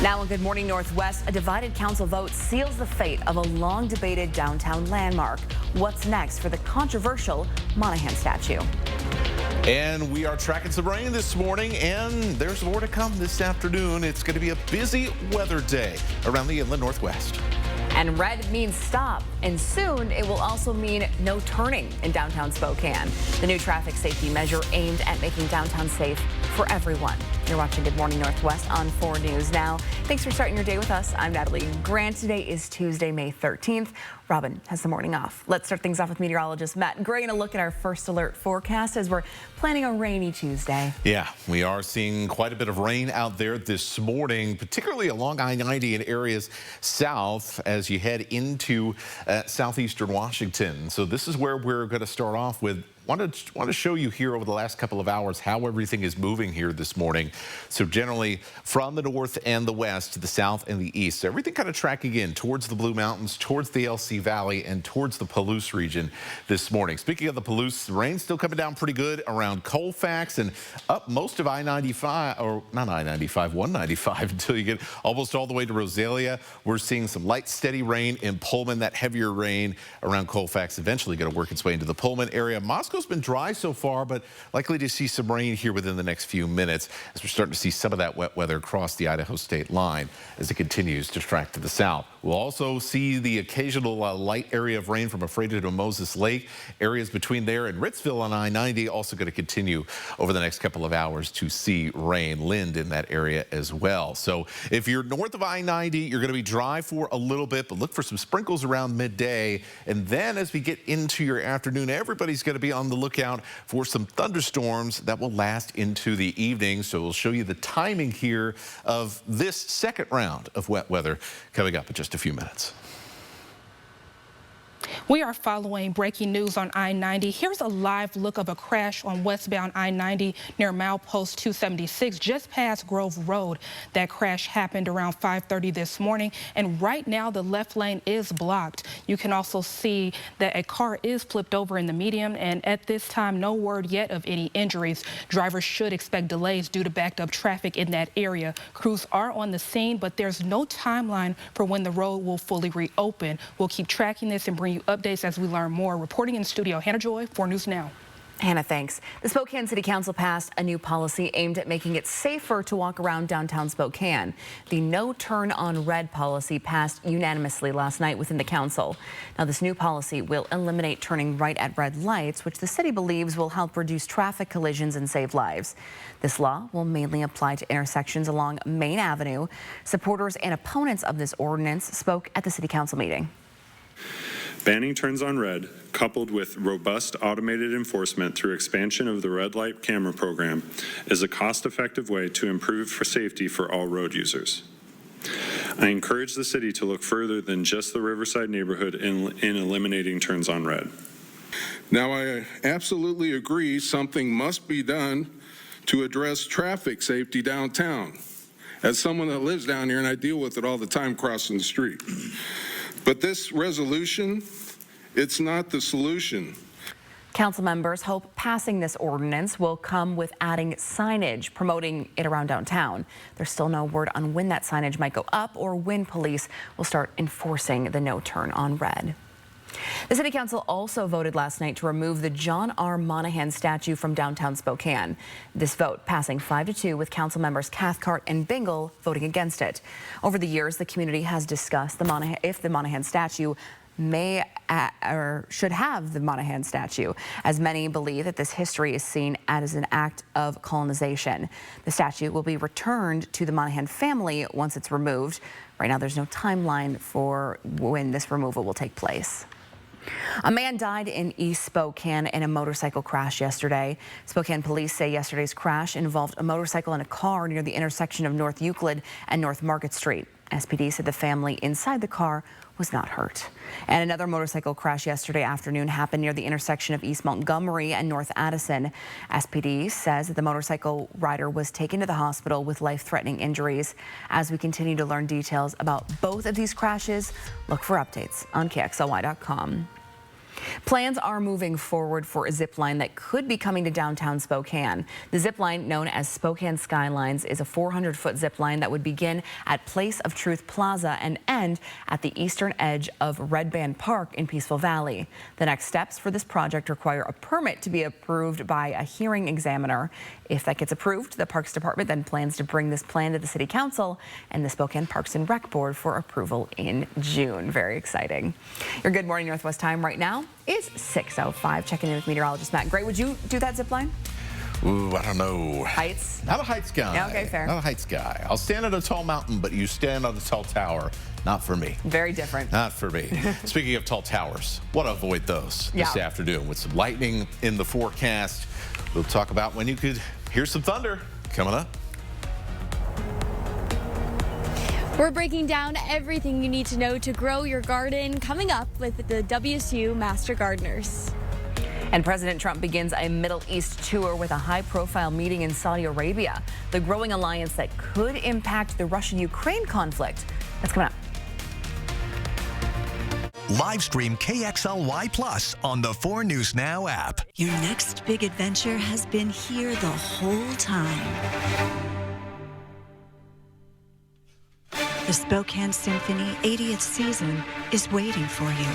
Now on Good Morning Northwest, a divided council vote seals the fate of a long-debated downtown landmark. What's next for the controversial Monahan statue? And we are tracking some rain this morning, and there's more to come this afternoon. It's going to be a busy weather day around the inland Northwest. And red means stop, and soon it will also mean no turning in downtown Spokane. The new traffic safety measure aimed at making downtown safe for everyone. You're watching Good Morning Northwest on 4 News Now. Thanks for starting your day with us. I'm Natalie Grant. Today is Tuesday, May 13th. Robin has the morning off. Let's start things off with meteorologist Matt Gray and a look at our first alert forecast as we're planning a rainy Tuesday. Yeah, we are seeing quite a bit of rain out there this morning, particularly along I-90 in areas south as you head into southeastern Washington. So this is where we're going to start off with. Want to show you here over the last couple of hours how everything is moving here this morning. So generally from the north and the west to the south and the east, so everything kind of tracking in towards the Blue Mountains, towards the LC Valley, and towards the Palouse region this morning. Speaking of the Palouse, the rain's still coming down pretty good around Colfax and up most of I-95, or not I-95, 195 until you get almost all the way to Rosalia. We're seeing some light, steady rain in Pullman. That heavier rain around Colfax eventually going to work its way into the Pullman area. Moscow's been dry so far, but likely to see some rain here within the next few minutes as we're starting to see some of that wet weather across the Idaho state line as it continues to track to the south. We'll also see the occasional light area of rain from Ephrata to Moses Lake. Areas between there and Ritzville on I-90 also going to continue over the next couple of hours to see rain. Lind in that area as well. So if you're north of I-90, you're going to be dry for a little bit, but look for some sprinkles around midday. And then as we get into your afternoon, everybody's going to be on the lookout for some thunderstorms that will last into the evening. So we'll show you the timing here of this second round of wet weather coming up in just a few minutes. We are following breaking news on I-90. Here's a live look of a crash on westbound I-90 near milepost 276, just past Grove Road. That crash happened around 5:30 this morning, and right now the left lane is blocked. You can also see that a car is flipped over in the median, and at this time, no word yet of any injuries. Drivers should expect delays due to backed up traffic in that area. Crews are on the scene, but there's no timeline for when the road will fully reopen. We'll keep tracking this and bring you updates as we learn more. Reporting in studio, Hannah Joy, 4 News Now. Hannah, thanks. The Spokane City Council passed a new policy aimed at making it safer to walk around downtown Spokane. The no turn on red policy passed unanimously last night within the council. Now, this new policy will eliminate turning right at red lights, which the city believes will help reduce traffic collisions and save lives. This law will mainly apply to intersections along Main Avenue. Supporters and opponents of this ordinance spoke at the city council meeting. Banning turns on red, coupled with robust automated enforcement through expansion of the red light camera program, is a cost-effective way to improve safety for all road users. I encourage the city to look further than just the Riverside neighborhood in eliminating turns on red. Now, I absolutely agree something must be done to address traffic safety downtown. As someone that lives down here, and I deal with it all the time crossing the street. But this resolution, it's not the solution. Council members hope passing this ordinance will come with adding signage promoting it around downtown. There's still no word on when that signage might go up or when police will start enforcing the no turn on red. The City Council also voted last night to remove the John R. Monahan statue from downtown Spokane. This vote passing 5-2 with council members Cathcart and Bingle voting against it. Over the years, the community has discussed if the Monahan statue may or should have the Monahan statue, as many believe that this history is seen as an act of colonization. The statue will be returned to the Monahan family once it's removed. Right now, there's no timeline for when this removal will take place. A man died in East Spokane in a motorcycle crash yesterday. Spokane police say yesterday's crash involved a motorcycle and a car near the intersection of North Euclid and North Market Street. SPD said the family inside the car was not hurt. And another motorcycle crash yesterday afternoon happened near the intersection of East Montgomery and North Addison. SPD says that the motorcycle rider was taken to the hospital with life-threatening injuries. As we continue to learn details about both of these crashes, look for updates on KXLY.com. Plans are moving forward for a zip line that could be coming to downtown Spokane. The zip line, known as Spokane Skylines, is a 400-foot zip line that would begin at Place of Truth Plaza and end at the eastern edge of Red Band Park in Peaceful Valley. The next steps for this project require a permit to be approved by a hearing examiner. If that gets approved, the Parks Department then plans to bring this plan to the City Council and the Spokane Parks and Rec Board for approval in June. Very exciting. Your Good Morning Northwest time right now is 6:05. Checking in with meteorologist Matt Gray. Would you do that zip line? Ooh, I don't know. Heights? Not a heights guy. Yeah, okay, fair. Not a heights guy. I'll stand at a tall mountain, but you stand on a tall tower. Not for me. Very different. Not for me. Speaking of tall towers, want to avoid those this afternoon with some lightning in the forecast. We'll talk about when you could hear some thunder coming up. We're breaking down everything you need to know to grow your garden, coming up with the WSU Master Gardeners. And President Trump begins a Middle East tour with a high-profile meeting in Saudi Arabia, the growing alliance that could impact the Russia-Ukraine conflict. That's coming up. Live stream KXLY Plus on the 4 News Now app. Your next big adventure has been here the whole time. The Spokane Symphony 80th season is waiting for you.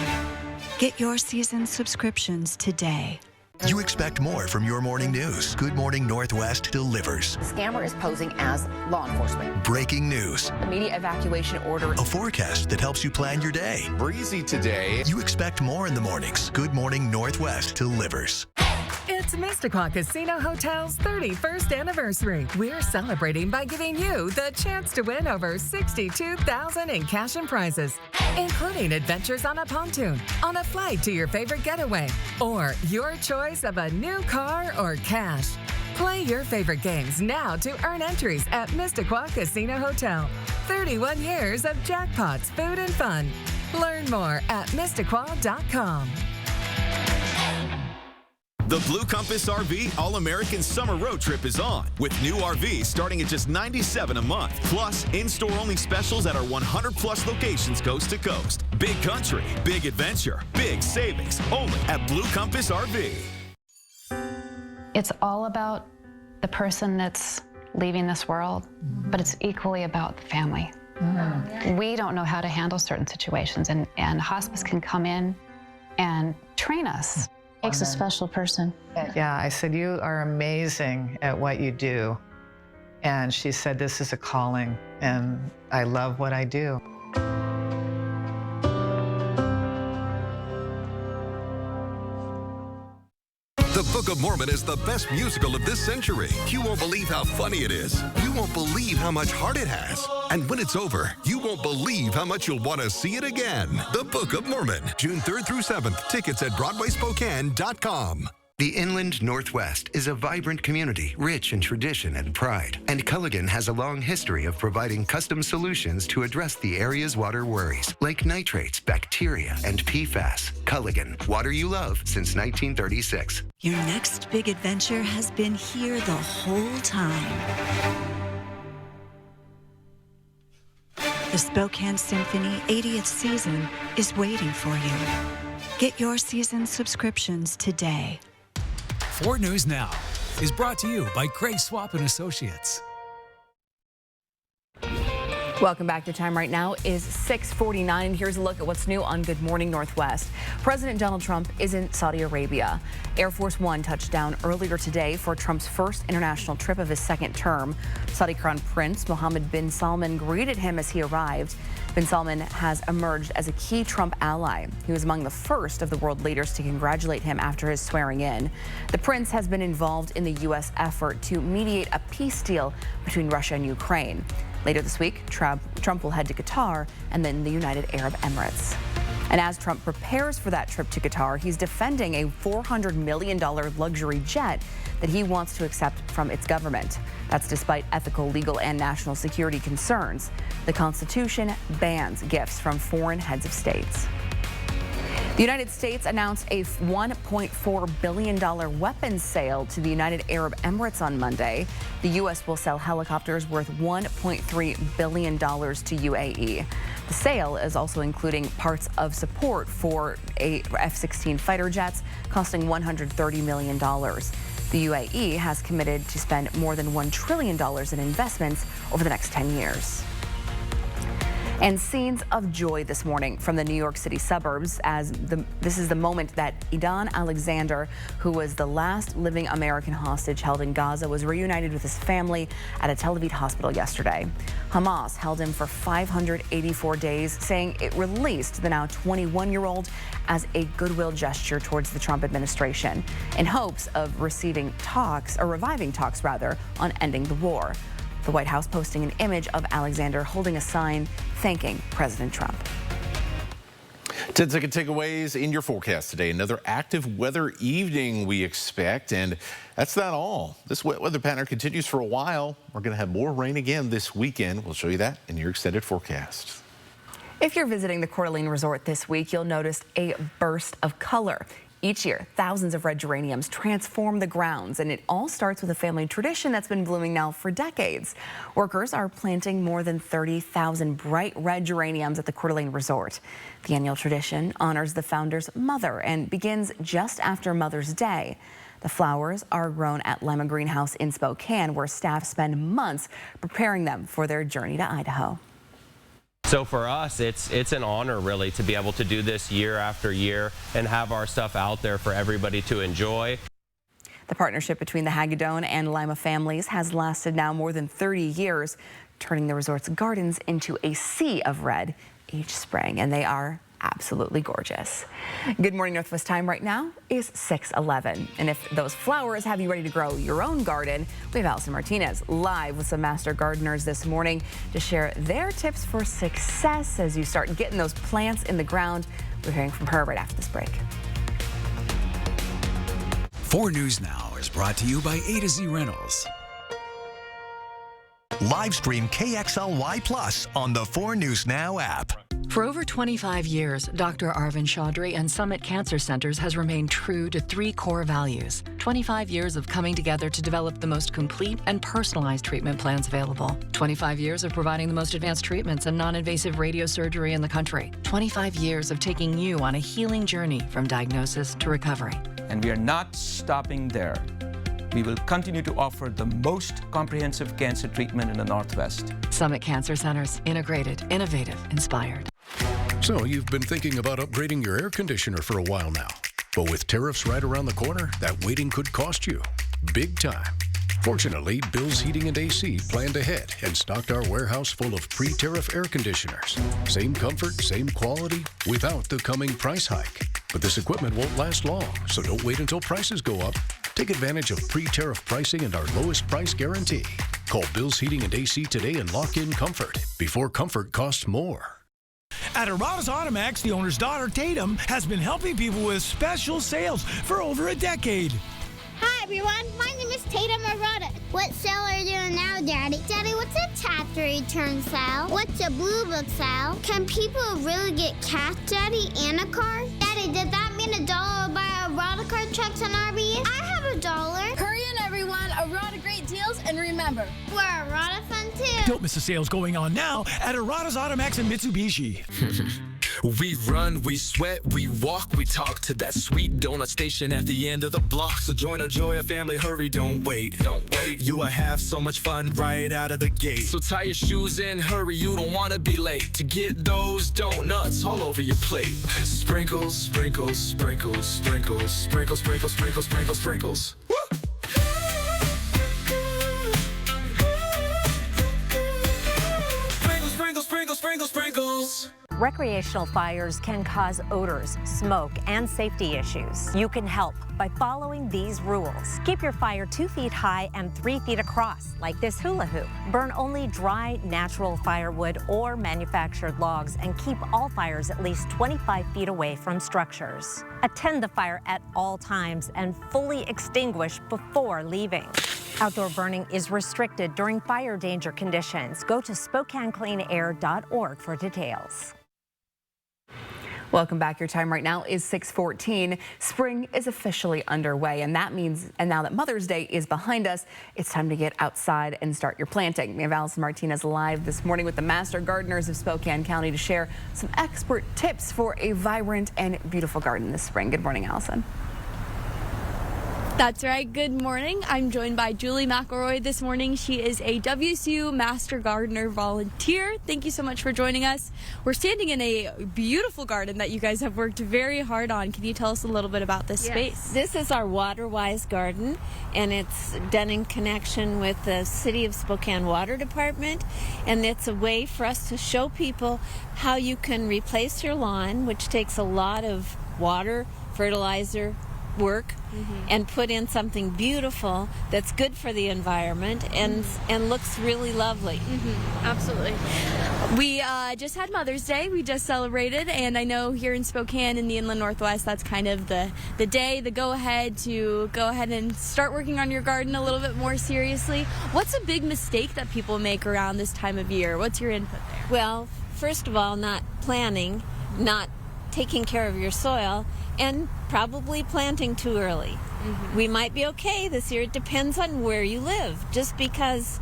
Get your season subscriptions today. You expect more from your morning news. Good Morning Northwest delivers. The scammer is posing as law enforcement. Breaking news. Immediate evacuation order. A forecast that helps you plan your day. Breezy today. You expect more in the mornings. Good Morning Northwest delivers. It's Mistaqua Casino Hotel's 31st anniversary. We're celebrating by giving you the chance to win over $62,000 in cash and prizes, including adventures on a pontoon, on a flight to your favorite getaway, or your choice of a new car or cash. Play your favorite games now to earn entries at Mistaqua Casino Hotel. 31 years of jackpots, food, and fun. Learn more at Mistaqua.com. The Blue Compass RV All-American Summer Road Trip is on, with new RVs starting at just $97 a month. Plus, in-store only specials at our 100-plus locations coast to coast. Big country, big adventure, big savings, only at Blue Compass RV. It's all about the person that's leaving this world, but it's equally about the family. We don't know how to handle certain situations, and hospice can come in and train us. Takes a special person. Yeah, I said, you are amazing at what you do. And she said, this is a calling, and I love what I do. The Book of Mormon is the best musical of this century. You won't believe how funny it is. You won't believe how much heart it has. And when it's over, you won't believe how much you'll want to see it again. The Book of Mormon, June 3rd through 7th. Tickets at BroadwaySpokane.com. The Inland Northwest is a vibrant community, rich in tradition and pride. And Culligan has a long history of providing custom solutions to address the area's water worries, like nitrates, bacteria, and PFAS. Culligan, water you love since 1936. Your next big adventure has been here the whole time. The Spokane Symphony 80th season is waiting for you. Get your season subscriptions today. 4 News Now is brought to you by Gray Swap & Associates. Welcome back. Your time right now is 6:49. Here's a look at what's new on Good Morning Northwest. President Donald Trump is in Saudi Arabia. Air Force One touched down earlier today for Trump's first international trip of his second term. Saudi Crown Prince Mohammed bin Salman greeted him as he arrived. Bin Salman has emerged as a key Trump ally. He was among the first of the world leaders to congratulate him after his swearing in. The prince has been involved in the U.S. effort to mediate a peace deal between Russia and Ukraine. Later this week, Trump will head to Qatar and then the United Arab Emirates. And as Trump prepares for that trip to Qatar, he's defending a $400 million luxury jet that he wants to accept from its government. That's despite ethical, legal, and national security concerns. The Constitution bans gifts from foreign heads of states. The United States announced a $1.4 billion weapons sale to the United Arab Emirates on Monday. The U.S. will sell helicopters worth $1.3 billion to UAE. The sale is also including parts of support for F-16 fighter jets, costing $130 million. The UAE has committed to spend more than $1 trillion in investments over the next 10 years. And scenes of joy this morning from the New York City suburbs as this is the moment that Idan Alexander, who was the last living American hostage held in Gaza, was reunited with his family at a Tel Aviv hospital yesterday. Hamas held him for 584 days, saying it released the now 21-year-old as a goodwill gesture towards the Trump administration in hopes of reviving talks on ending the war. The White House posting an image of Alexander holding a sign thanking President Trump. 10-second takeaways in your forecast today. Another active weather evening we expect, and that's not all. This wet weather pattern continues for a while. We're going to have more rain again this weekend. We'll show you that in your extended forecast. If you're visiting the Coeur d'Alene Resort this week, you'll notice a burst of color. Each year, thousands of red geraniums transform the grounds, and it all starts with a family tradition that's been blooming now for decades. Workers are planting more than 30,000 bright red geraniums at the Coeur d'Alene Resort. The annual tradition honors the founder's mother and begins just after Mother's Day. The flowers are grown at Lima Greenhouse in Spokane, where staff spend months preparing them for their journey to Idaho. So for us, it's an honor really to be able to do this year after year and have our stuff out there for everybody to enjoy. The partnership between the Hagedorn and Lima families has lasted now more than 30 years, turning the resort's gardens into a sea of red each spring, and they are absolutely gorgeous. Good morning, Northwest time right now is 6:11. And if those flowers have you ready to grow your own garden, we have Allison Martinez live with some master gardeners this morning to share their tips for success as you start getting those plants in the ground. We're hearing from her right after this break. 4 News Now is brought to you by A to Z Rentals. Live stream KXLY Plus on the 4 News Now app. For over 25 years, Dr. Arvind Chaudhry and Summit Cancer Centers has remained true to 3 core values. 25 years of coming together to develop the most complete and personalized treatment plans available. 25 years of providing the most advanced treatments and non-invasive radiosurgery in the country. 25 years of taking you on a healing journey from diagnosis to recovery. And we are not stopping there. We will continue to offer the most comprehensive cancer treatment in the Northwest. Summit Cancer Centers. Integrated, innovative, inspired. So you've been thinking about upgrading your air conditioner for a while now. But with tariffs right around the corner, that waiting could cost you big time. Fortunately, Bill's Heating and AC planned ahead and stocked our warehouse full of pre-tariff air conditioners. Same comfort, same quality, without the coming price hike. But this equipment won't last long, so don't wait until prices go up. Take advantage of pre-tariff pricing and our lowest price guarantee. Call Bill's Heating and AC today and lock in comfort before comfort costs more. At Arada's Automax, the owner's daughter, Tatum, has been helping people with special sales for over a decade. Hi, everyone. My name is Tatum Arada. What sale are you doing now, Daddy? Daddy, what's a tax return sale? What's a blue book sale? Can people really get cash, Daddy, and a car? Daddy, does that mean $1 will buy Arada card checks and RVs? I have $1. Hurry in, everyone. Arada great deals. And remember, we're Arada fun, too. Don't miss the sales going on now at Arada's Automax and Mitsubishi. We run, we sweat, we walk, we talk to that sweet donut station at the end of the block. So join our Joya family, hurry, don't wait. Don't wait. You will have so much fun right out of the gate. So tie your shoes in, hurry, you don't want to be late to get those donuts all over your plate. Sprinkles, sprinkles, sprinkles, sprinkles, sprinkles, sprinkles, sprinkles, sprinkles, sprinkles. Woo! Sprinkles, sprinkles, sprinkles, sprinkles, sprinkles. Recreational fires can cause odors, smoke, and safety issues. You can help by following these rules. Keep your fire 2 feet high and 3 feet across, like this hula hoop. Burn only dry, natural firewood or manufactured logs, and keep all fires at least 25 feet away from structures. Attend the fire at all times and fully extinguish before leaving. Outdoor burning is restricted during fire danger conditions. Go to SpokaneCleanAir.org for details. Welcome back. Your time right now is 6:14. Spring is officially underway, and that means, and now that Mother's Day is behind us, it's time to get outside and start your planting. We have Allison Martinez live this morning with the Master Gardeners of Spokane County to share some expert tips for a vibrant and beautiful garden this spring. Good morning, Allison. That's right. Good morning. I'm joined by Julie McElroy this morning. She is a WSU Master Gardener volunteer. Thank you so much for joining us. We're standing in a beautiful garden that you guys have worked very hard on. Can you tell us a little bit about this space? This is our WaterWise garden, and it's done in connection with the City of Spokane Water Department, and it's a way for us to show people how you can replace your lawn, which takes a lot of water, fertilizer, work, and put in something beautiful that's good for the environment and looks really lovely. Absolutely. We just had Mother's Day. We just celebrated, and I know here in Spokane in the Inland Northwest, that's kind of the day, the go-ahead to go ahead and start working on your garden a little bit more seriously. What's a big mistake that people make around this time of year? What's your input there? Well, first of all, not planning, not taking care of your soil, and probably planting too early. We might be okay this year. It depends on where you live. Just because,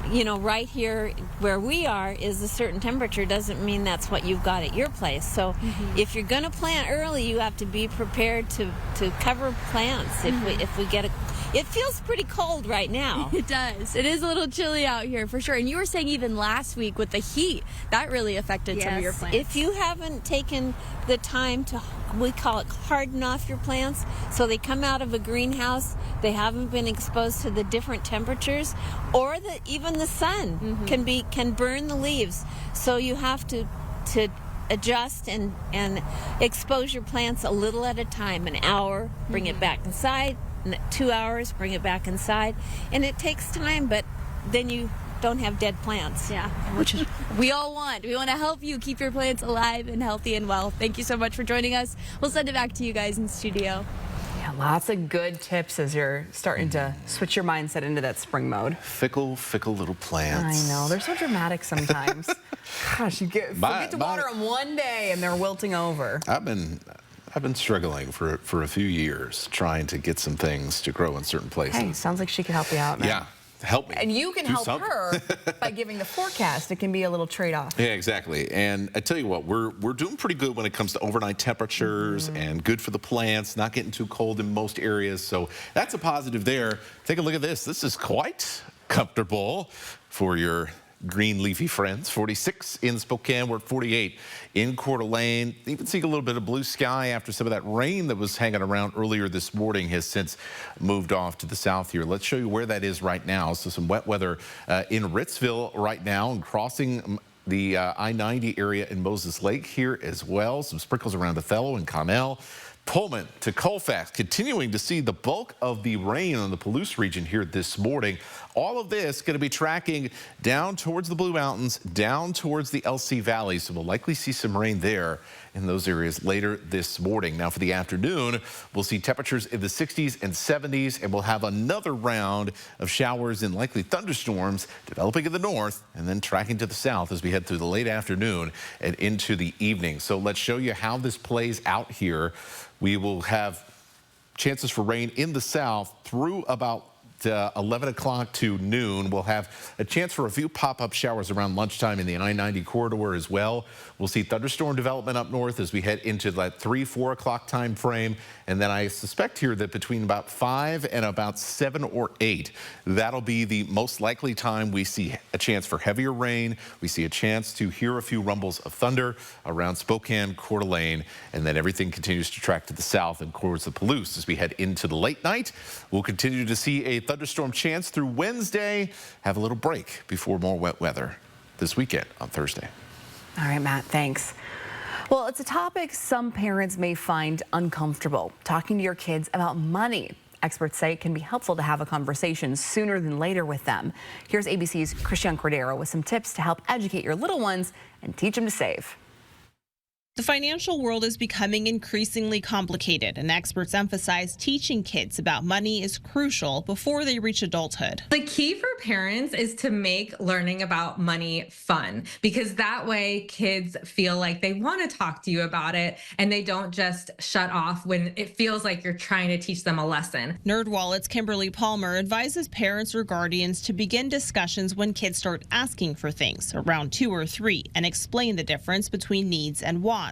you know, right here where we are is a certain temperature doesn't mean that's what you've got at your place. So if you're going to plant early, you have to be prepared to cover plants if we get a... It feels pretty cold right now. It does. It is a little chilly out here for sure. And you were saying even last week with the heat, that really affected some of your plants. If you haven't taken the time to, we call it harden off your plants, so they come out of a greenhouse, they haven't been exposed to the different temperatures, or even the sun can burn the leaves. So you have to adjust and expose your plants a little at a time, an hour, bring it back inside, 2 hours, bring it back inside, and it takes time, but then you don't have dead plants. Yeah, which is we all want. We want to help you keep your plants alive and healthy and well. Thank you so much for joining us. We'll send it back to you guys in studio. Yeah, lots of good tips as you're starting to switch your mindset into that spring mode. Fickle little plants. I know, they're so dramatic sometimes. Gosh, you forget to water them one day and they're wilting over. I've been struggling for a few years trying to get some things to grow in certain places. Hey, sounds like she could help you out now. Yeah, help me. And you can help her by giving the forecast. It can be a little trade-off. Yeah, exactly. And I tell you what, we're doing pretty good when it comes to overnight temperatures and good for the plants, not getting too cold in most areas. So that's a positive there. Take a look at this. This is quite comfortable for your green leafy friends. 46 in Spokane. We're at 48 in Coeur d'Alene. Even seeing a little bit of blue sky after some of that rain that was hanging around earlier this morning has since moved off to the south here. Let's show you where that is right now. So some wet weather in Ritzville right now and crossing the I-90 area in Moses Lake here as well. Some sprinkles around Othello and Connell. Pullman to Colfax, continuing to see the bulk of the rain on the Palouse region here this morning. All of this going to be tracking down towards the Blue Mountains, down towards the LC Valley. So we'll likely see some rain there in those areas later this morning. Now for the afternoon, we'll see temperatures in the 60s and 70s, and we'll have another round of showers and likely thunderstorms developing in the north and then tracking to the south as we head through the late afternoon and into the evening. So let's show you how this plays out here. We will have chances for rain in the south through about 11 o'clock to noon. We'll have a chance for a few pop-up showers around lunchtime in the I-90 corridor as well. We'll see thunderstorm development up north as we head into that 3-4 o'clock time frame. And then I suspect here that between about 5 and about 7 or 8, that'll be the most likely time we see a chance for heavier rain. We see a chance to hear a few rumbles of thunder around Spokane, Coeur d'Alene, and then everything continues to track to the south and towards the Palouse as we head into the late night. We'll continue to see a thunderstorm chance through Wednesday, have a little break before more wet weather this weekend on Thursday. All right, Matt, thanks. Well, it's a topic some parents may find uncomfortable, talking to your kids about money. Experts say it can be helpful to have a conversation sooner than later with them. Here's ABC's Christian Cordero with some tips to help educate your little ones and teach them to save. The financial world is becoming increasingly complicated, and experts emphasize teaching kids about money is crucial before they reach adulthood. The key for parents is to make learning about money fun, because that way kids feel like they want to talk to you about it and they don't just shut off when it feels like you're trying to teach them a lesson. NerdWallet's Kimberly Palmer advises parents or guardians to begin discussions when kids start asking for things around 2 or 3 and explain the difference between needs and wants.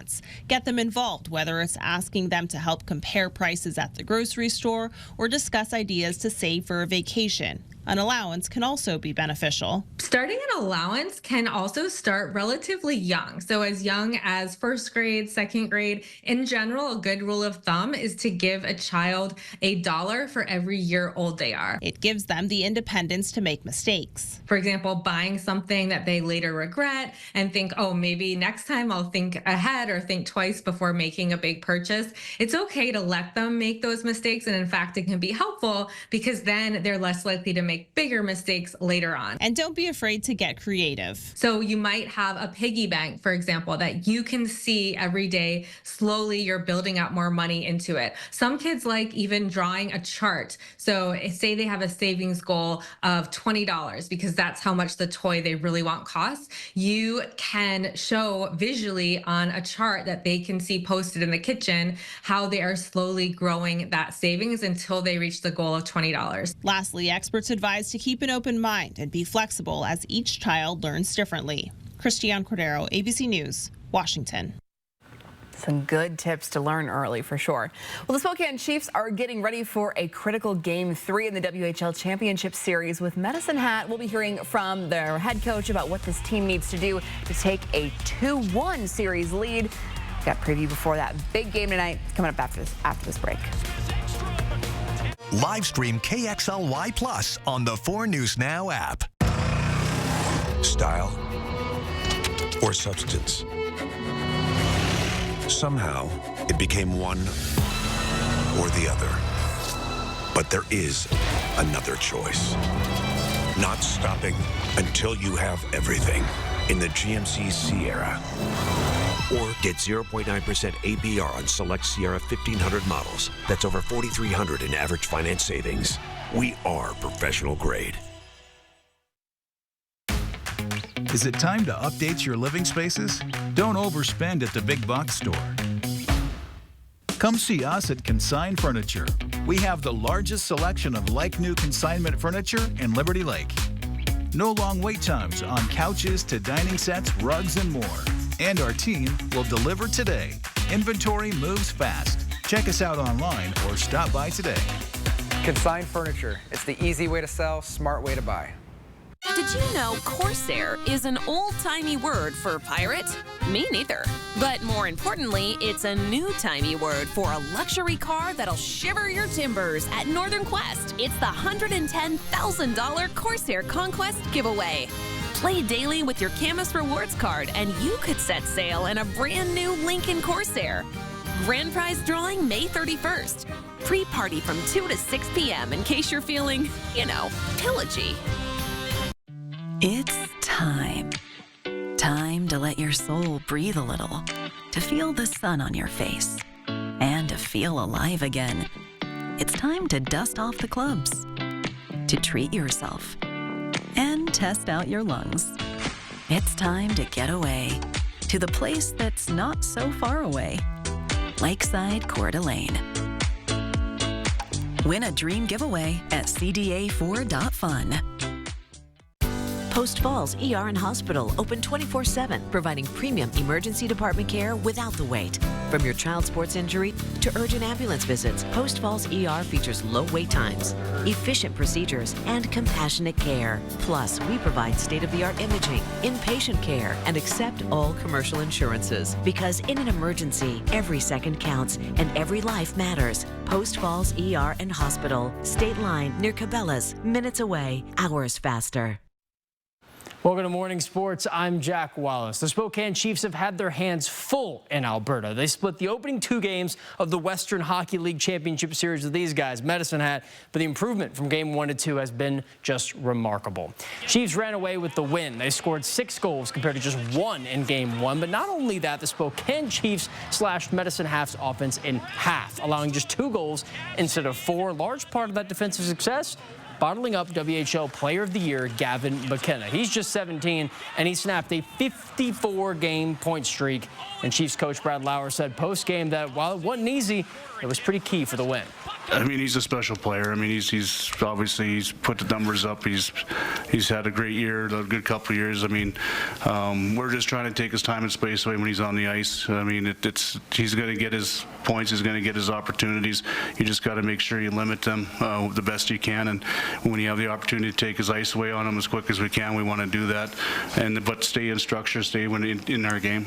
Get them involved, whether it's asking them to help compare prices at the grocery store or discuss ideas to save for a vacation. An allowance can also be beneficial. Starting an allowance can also start relatively young. So as young as first grade, second grade. In general, a good rule of thumb is to give a child $1 for every year old they are. It gives them the independence to make mistakes. For example, buying something that they later regret and think, oh, maybe next time I'll think ahead or think twice before making a big purchase. It's okay to let them make those mistakes. And in fact, it can be helpful because then they're less likely to make bigger mistakes later on. And don't be afraid to get creative. So you might have a piggy bank, for example, that you can see every day. Slowly you're building up more money into it. Some kids like even drawing a chart. So say they have a savings goal of $20 because that's how much the toy they really want costs. You can show visually on a chart that they can see posted in the kitchen how they are slowly growing that savings until they reach the goal of $20. Lastly, experts advise to keep an open mind and be flexible as each child learns differently. Christiane Cordero, ABC News, Washington. Some good tips to learn early for sure. Well, the Spokane Chiefs are getting ready for a critical Game 3 in the WHL Championship Series. With Medicine Hat, we'll be hearing from their head coach about what this team needs to do to take a 2-1 series lead. Got preview before that big game tonight. Coming up after this break. Live stream KXLY Plus on the 4 News Now app. Style or substance. Somehow, it became one or the other. But there is another choice. Not stopping until you have everything in the GMC Sierra. Or get 0.9% APR on select Sierra 1500 models. That's over $4,300 in average finance savings. We are professional grade. Is it time to update your living spaces? Don't overspend at the big box store. Come see us at Consign Furniture. We have the largest selection of like-new consignment furniture in Liberty Lake. No long wait times on couches to dining sets, rugs, and more. And our team will deliver today. Inventory moves fast. Check us out online or stop by today. Consign Furniture. It's the easy way to sell, smart way to buy. Did you know Corsair is an old-timey word for pirate? Me neither. But more importantly, it's a new-timey word for a luxury car that'll shiver your timbers at Northern Quest. It's the $110,000 Corsair Conquest giveaway. Play daily with your Camus Rewards card, and you could set sail in a brand new Lincoln Corsair. Grand prize drawing May 31st. Pre-party from 2 to 6 p.m. in case you're feeling, pillagey. It's time. Time to let your soul breathe a little, to feel the sun on your face, and to feel alive again. It's time to dust off the clubs, to treat yourself, and test out your lungs. It's time to get away to the place that's not so far away, Lakeside Coeur d'Alene. Win a dream giveaway at cda4.fun. Post Falls ER and Hospital, open 24/7, providing premium emergency department care without the wait. From your child sports injury to urgent ambulance visits, Post Falls ER features low wait times, efficient procedures, and compassionate care. Plus, we provide state-of-the-art imaging, inpatient care, and accept all commercial insurances. Because in an emergency, every second counts and every life matters. Post Falls ER and Hospital, State Line near Cabela's, minutes away, hours faster. Welcome to Morning Sports. I'm Jack Wallace. The Spokane Chiefs have had their hands full in Alberta. They split the opening 2 games of the Western Hockey League Championship Series with these guys, Medicine Hat, but the improvement from game 1 to 2 has been just remarkable. Chiefs ran away with the win. They scored 6 goals compared to just 1 in game 1, but not only that, the Spokane Chiefs slashed Medicine Hat's offense in half, allowing just 2 goals instead of 4. Large part of that defensive success, bottling up WHL Player of the Year Gavin McKenna. He's just 17, and he snapped a 54-game point streak. And Chiefs coach Brad Lauer said post-game that while it wasn't easy, it was pretty key for the win. I mean, he's a special player. I mean, he's obviously he's put the numbers up. He's had a great year, a good couple of years. I mean, we're just trying to take his time and space away when he's on the ice. I mean, he's going to get his points. He's going to get his opportunities. You just got to make sure you limit them the best you can. And when you have the opportunity to take his ice away on him as quick as we can, we want to do that. But stay in structure, stay in our game.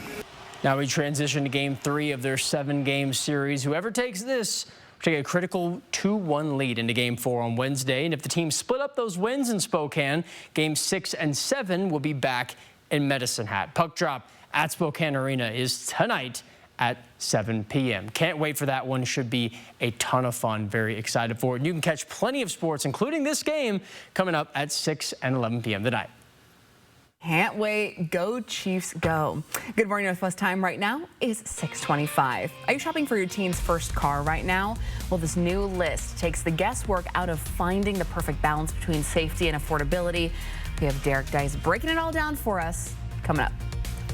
Now we transition to game 3 of their 7-game series. Whoever takes this will take a critical 2-1 lead into game 4 on Wednesday. And if the team split up those wins in Spokane, games 6 and 7 will be back in Medicine Hat. Puck drop at Spokane Arena is tonight at 7 p.m. Can't wait for that one. Should be a ton of fun. Very excited for it. And you can catch plenty of sports, including this game, coming up at 6 and 11 p.m. tonight. Can't wait. Go Chiefs, go. Good Morning Northwest time right now is 6:25. Are you shopping for your teen's first car right now? Well, this new list takes the guesswork out of finding the perfect balance between safety and affordability. We have Derek Dice breaking it all down for us coming up.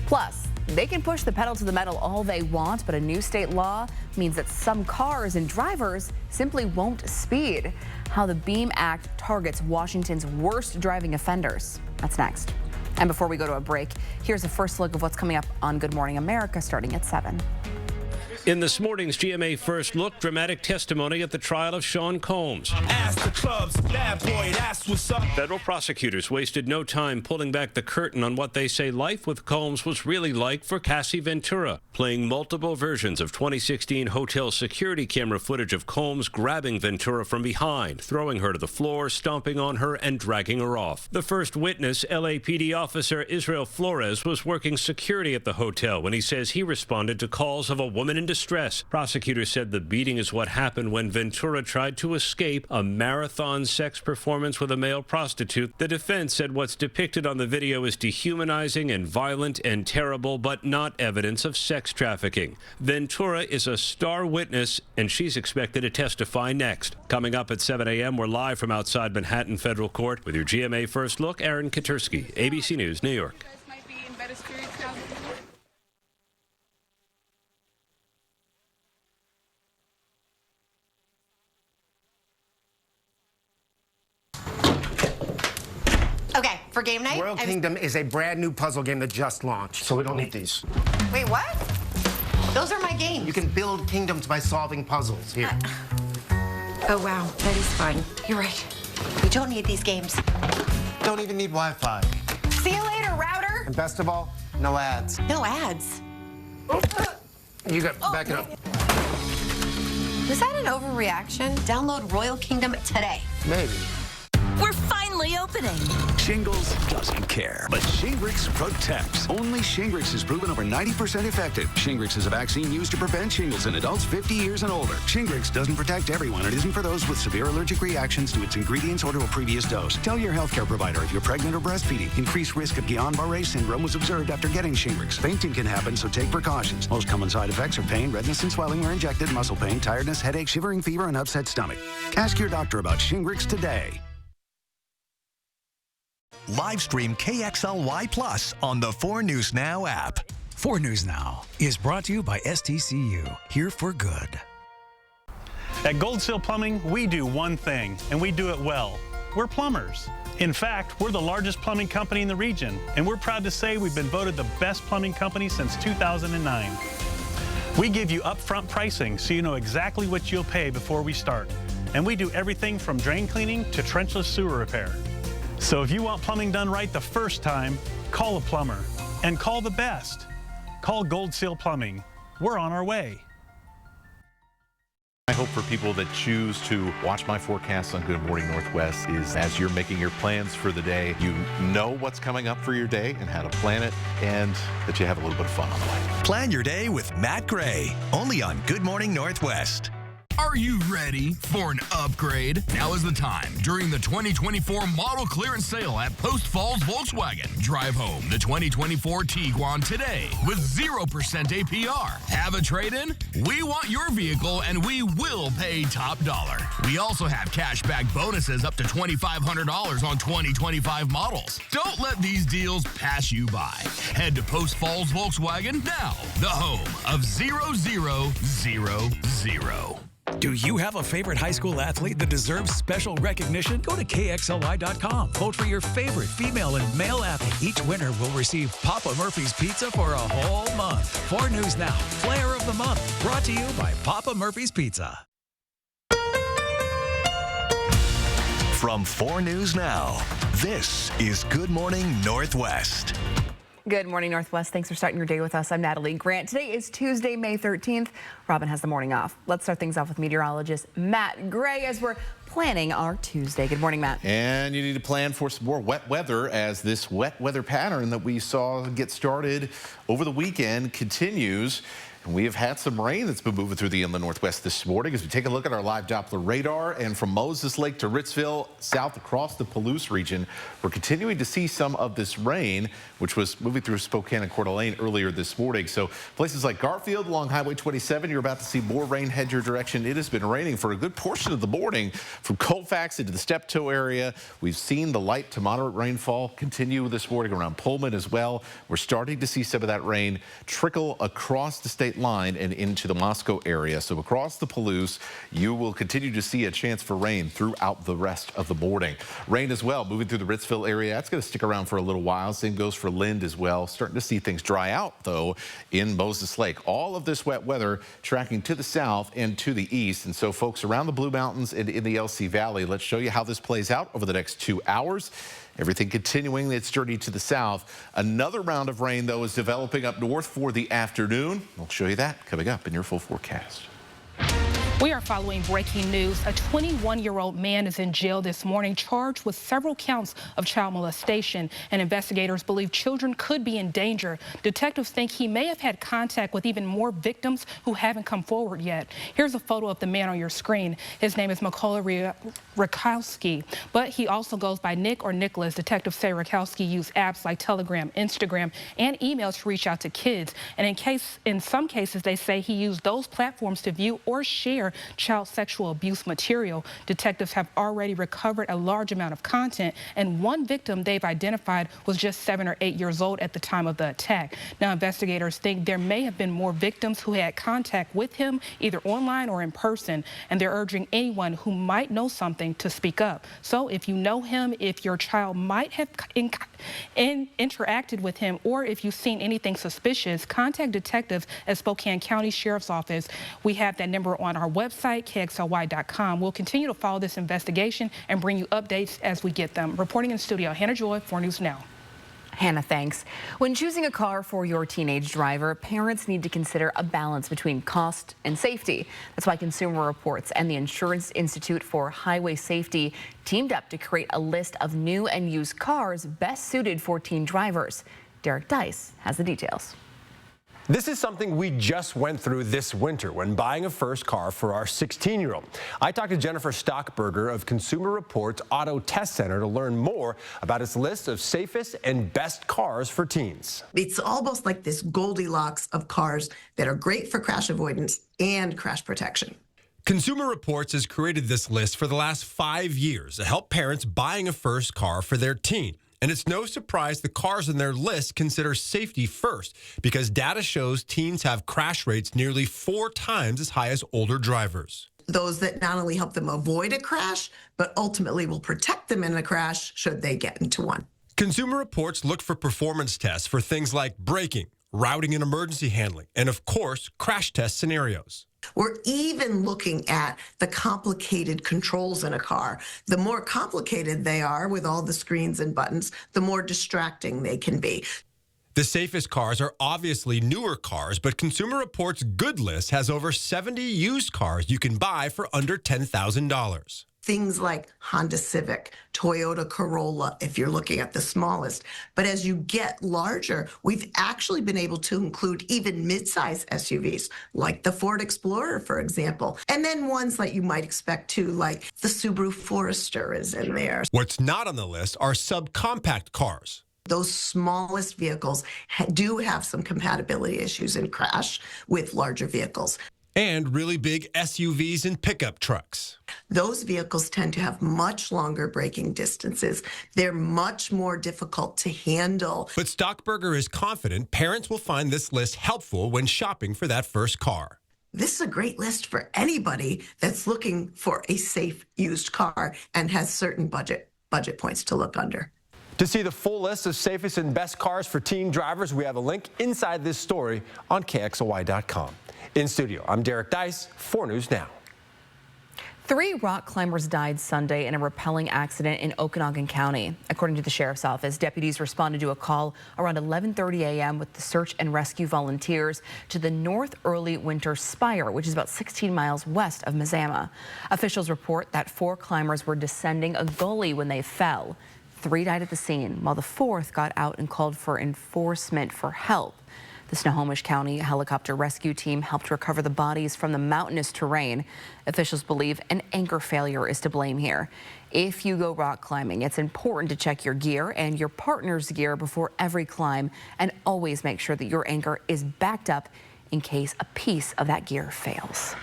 Plus, they can push the pedal to the metal all they want, but a new state law means that some cars and drivers simply won't speed. How the BEAM Act targets Washington's worst driving offenders. That's next. And before we go to a break, here's a first look of what's coming up on Good Morning America starting at 7. In this morning's GMA First Look, dramatic testimony at the trial of Sean Combs. Ask the clubs, bad boy, that's what's up. Federal prosecutors wasted no time pulling back the curtain on what they say life with Combs was really like for Cassie Ventura, playing multiple versions of 2016 hotel security camera footage of Combs grabbing Ventura from behind, throwing her to the floor, stomping on her, and dragging her off. The first witness, LAPD officer Israel Flores, was working security at the hotel when he says he responded to calls of a woman in distress. Prosecutors said the beating is what happened when Ventura tried to escape a marathon sex performance with a male prostitute. The defense said what's depicted on the video is dehumanizing and violent and terrible, but not evidence of sex trafficking. Ventura is a star witness, and she's expected to testify next. Coming up at 7 a.m., we're live from outside Manhattan Federal Court with your GMA First Look. Aaron Katursky, ABC News, New York. Okay, for game night? Royal Kingdom is a brand new puzzle game that just launched, so we don't need these. Wait, what? Those are my games. You can build kingdoms by solving puzzles. Here. Oh, wow, that is fun. You're right. We don't need these games. Don't even need Wi-Fi. See you later, router. And best of all, no ads. No ads. You got back it up. Was that an overreaction? Download Royal Kingdom today. Maybe. We're finally opening. Shingles doesn't care, but Shingrix protects. Only Shingrix is proven over 90% effective. Shingrix is a vaccine used to prevent shingles in adults 50 years and older. Shingrix doesn't protect everyone. It isn't for those with severe allergic reactions to its ingredients or to a previous dose. Tell your healthcare provider if you're pregnant or breastfeeding. Increased risk of Guillain-Barré syndrome was observed after getting Shingrix. Fainting can happen, so take precautions. Most common side effects are pain, redness and swelling where injected, muscle pain, tiredness, headache, shivering fever, and upset stomach. Ask your doctor about Shingrix today. Live stream KXLY Plus on the 4 News Now app. 4 News Now is brought to you by STCU, here for good. At Gold Seal Plumbing, we do one thing, and we do it well. We're plumbers. In fact, we're the largest plumbing company in the region, and we're proud to say we've been voted the best plumbing company since 2009. We give you upfront pricing so you know exactly what you'll pay before we start. And we do everything from drain cleaning to trenchless sewer repair. So if you want plumbing done right the first time, call a plumber. And call the best. Call Gold Seal Plumbing. We're on our way. I hope for people that choose to watch my forecast on Good Morning Northwest is as you're making your plans for the day, you know what's coming up for your day and how to plan it, and that you have a little bit of fun on the way. Plan your day with Matt Gray, only on Good Morning Northwest. Are you ready for an upgrade? Now is the time during the 2024 model clearance sale at Post Falls Volkswagen. Drive home the 2024 Tiguan today with 0% APR. Have a trade-in? We want your vehicle and we will pay top dollar. We also have cashback bonuses up to $2,500 on 2025 models. Don't let these deals pass you by. Head to Post Falls Volkswagen now, the home of 0000. Do you have a favorite high school athlete that deserves special recognition? Go to KXLY.com. Vote for your favorite female and male athlete. Each winner will receive Papa Murphy's Pizza for a whole month. 4 News Now, Player of the Month. Brought to you by Papa Murphy's Pizza. From 4 News Now, this is Good Morning Northwest. Good morning, Northwest. Thanks for starting your day with us. I'm Natalie Grant. Today is Tuesday, May 13th. Robin has the morning off. Let's start things off with meteorologist Matt Gray as we're planning our Tuesday. Good morning, Matt. And you need to plan for some more wet weather as this wet weather pattern that we saw get started over the weekend continues. And we have had some rain that's been moving through the inland Northwest this morning. As we take a look at our live Doppler radar, and from Moses Lake to Ritzville, south across the Palouse region, we're continuing to see some of this rain, which was moving through Spokane and Coeur d'Alene earlier this morning. So places like Garfield along Highway 27, you're about to see more rain head your direction. It has been raining for a good portion of the morning from Colfax into the Steptoe area. We've seen the light to moderate rainfall continue this morning around Pullman as well. We're starting to see some of that rain trickle across the state line and into the Moscow area. So across the Palouse, you will continue to see a chance for rain throughout the rest of the morning. Rain as well moving through the Ritzville area. That's going to stick around for a little while. Same goes for Lind as well. Starting to see things dry out though in Moses Lake. All of this wet weather tracking to the south and to the east. And so folks around the Blue Mountains and in the LC Valley, let's show you how this plays out over the next 2 hours. Everything continuing its journey to the south. Another round of rain, though, is developing up north for the afternoon. We'll show you that coming up in your full forecast. We are following breaking news. A 21-year-old man is in jail this morning, charged with several counts of child molestation, and investigators believe children could be in danger. Detectives think he may have had contact with even more victims who haven't come forward yet. Here's a photo of the man on your screen. His name is Mykola Rakowski, but he also goes by Nick or Nicholas. Detectives say Rakowski used apps like Telegram, Instagram, and email to reach out to kids. And in some cases, they say he used those platforms to view or share child sexual abuse material. Detectives have already recovered a large amount of content, and one victim they've identified was just 7 or 8 years old at the time of the attack. Now, investigators think there may have been more victims who had contact with him, either online or in person, and they're urging anyone who might know something to speak up. So if you know him, if your child might have interacted with him, or if you've seen anything suspicious, contact detectives at Spokane County Sheriff's Office. We have that number on our website, KXLY.com. We'll continue to follow this investigation and bring you updates as we get them. Reporting in studio, Hannah Joy, 4 News Now. Hannah, thanks. When choosing a car for your teenage driver, parents need to consider a balance between cost and safety. That's why Consumer Reports and the Insurance Institute for Highway Safety teamed up to create a list of new and used cars best suited for teen drivers. Derek Dice has the details. This is something we just went through this winter when buying a first car for our 16-year-old. I talked to Jennifer Stockberger of Consumer Reports Auto Test Center to learn more about its list of safest and best cars for teens. It's almost like this Goldilocks of cars that are great for crash avoidance and crash protection. Consumer Reports has created this list for the last 5 years to help parents buying a first car for their teen. And it's no surprise the cars in their list consider safety first, because data shows teens have crash rates nearly 4 times as high as older drivers. Those that not only help them avoid a crash, but ultimately will protect them in a crash should they get into one. Consumer Reports look for performance tests for things like braking, routing and emergency handling, and of course, crash test scenarios. We're even looking at the complicated controls in a car. The more complicated they are with all the screens and buttons, the more distracting they can be. The safest cars are obviously newer cars, but Consumer Reports Good List has over 70 used cars you can buy for under $10,000. Things like Honda Civic, Toyota Corolla, if you're looking at the smallest. But as you get larger, we've actually been able to include even midsize SUVs, like the Ford Explorer, for example. And then ones that you might expect too, like the Subaru Forester is in there. What's not on the list are subcompact cars. Those smallest vehicles do have some compatibility issues and crash with larger vehicles. And really big SUVs and pickup trucks. Those vehicles tend to have much longer braking distances. They're much more difficult to handle. But Stockburger is confident parents will find this list helpful when shopping for that first car. This is a great list for anybody that's looking for a safe used car and has certain budget points to look under. To see the full list of safest and best cars for teen drivers, we have a link inside this story on KXLY.com. In studio, I'm Derek Dice, 4 News Now. 3 rock climbers died Sunday in a rappelling accident in Okanagan County. According to the sheriff's office, deputies responded to a call around 11:30 a.m. with the search and rescue volunteers to the North Early Winter Spire, which is about 16 miles west of Mazama. Officials report that 4 climbers were descending a gully when they fell. 3 died at the scene, while the 4th got out and called for enforcement for help. The Snohomish County helicopter rescue team helped recover the bodies from the mountainous terrain. Officials believe an anchor failure is to blame here. If you go rock climbing, it's important to check your gear and your partner's gear before every climb, and always make sure that your anchor is backed up in case a piece of that gear fails.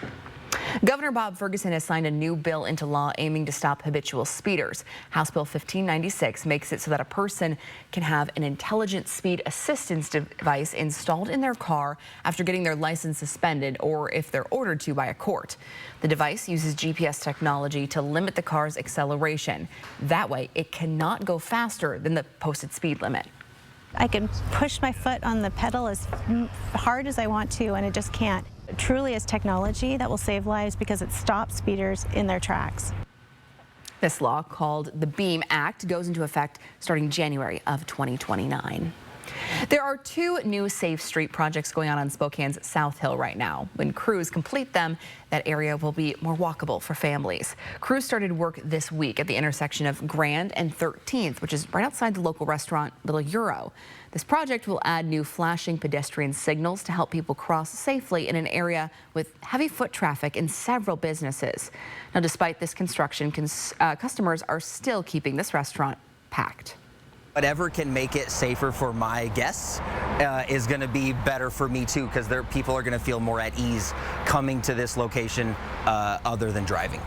Governor Bob Ferguson has signed a new bill into law aiming to stop habitual speeders. House Bill 1596 makes it so that a person can have an intelligent speed assistance device installed in their car after getting their license suspended or if they're ordered to by a court. The device uses GPS technology to limit the car's acceleration. That way, it cannot go faster than the posted speed limit. I can push my foot on the pedal as hard as I want to, and it just can't. It truly is technology that will save lives because it stops speeders in their tracks. This law, called the BEAM Act, goes into effect starting January of 2029. There are 2 new Safe Street projects going on Spokane's South Hill right now. When crews complete them, that area will be more walkable for families. Crews started work this week at the intersection of Grand and 13th, which is right outside the local restaurant Little Euro. This project will add new flashing pedestrian signals to help people cross safely in an area with heavy foot traffic and several businesses. Now, despite this construction, customers are still keeping this restaurant packed. Whatever can make it safer for my guests is going to be better for me too, because people are going to feel more at ease coming to this location other than driving.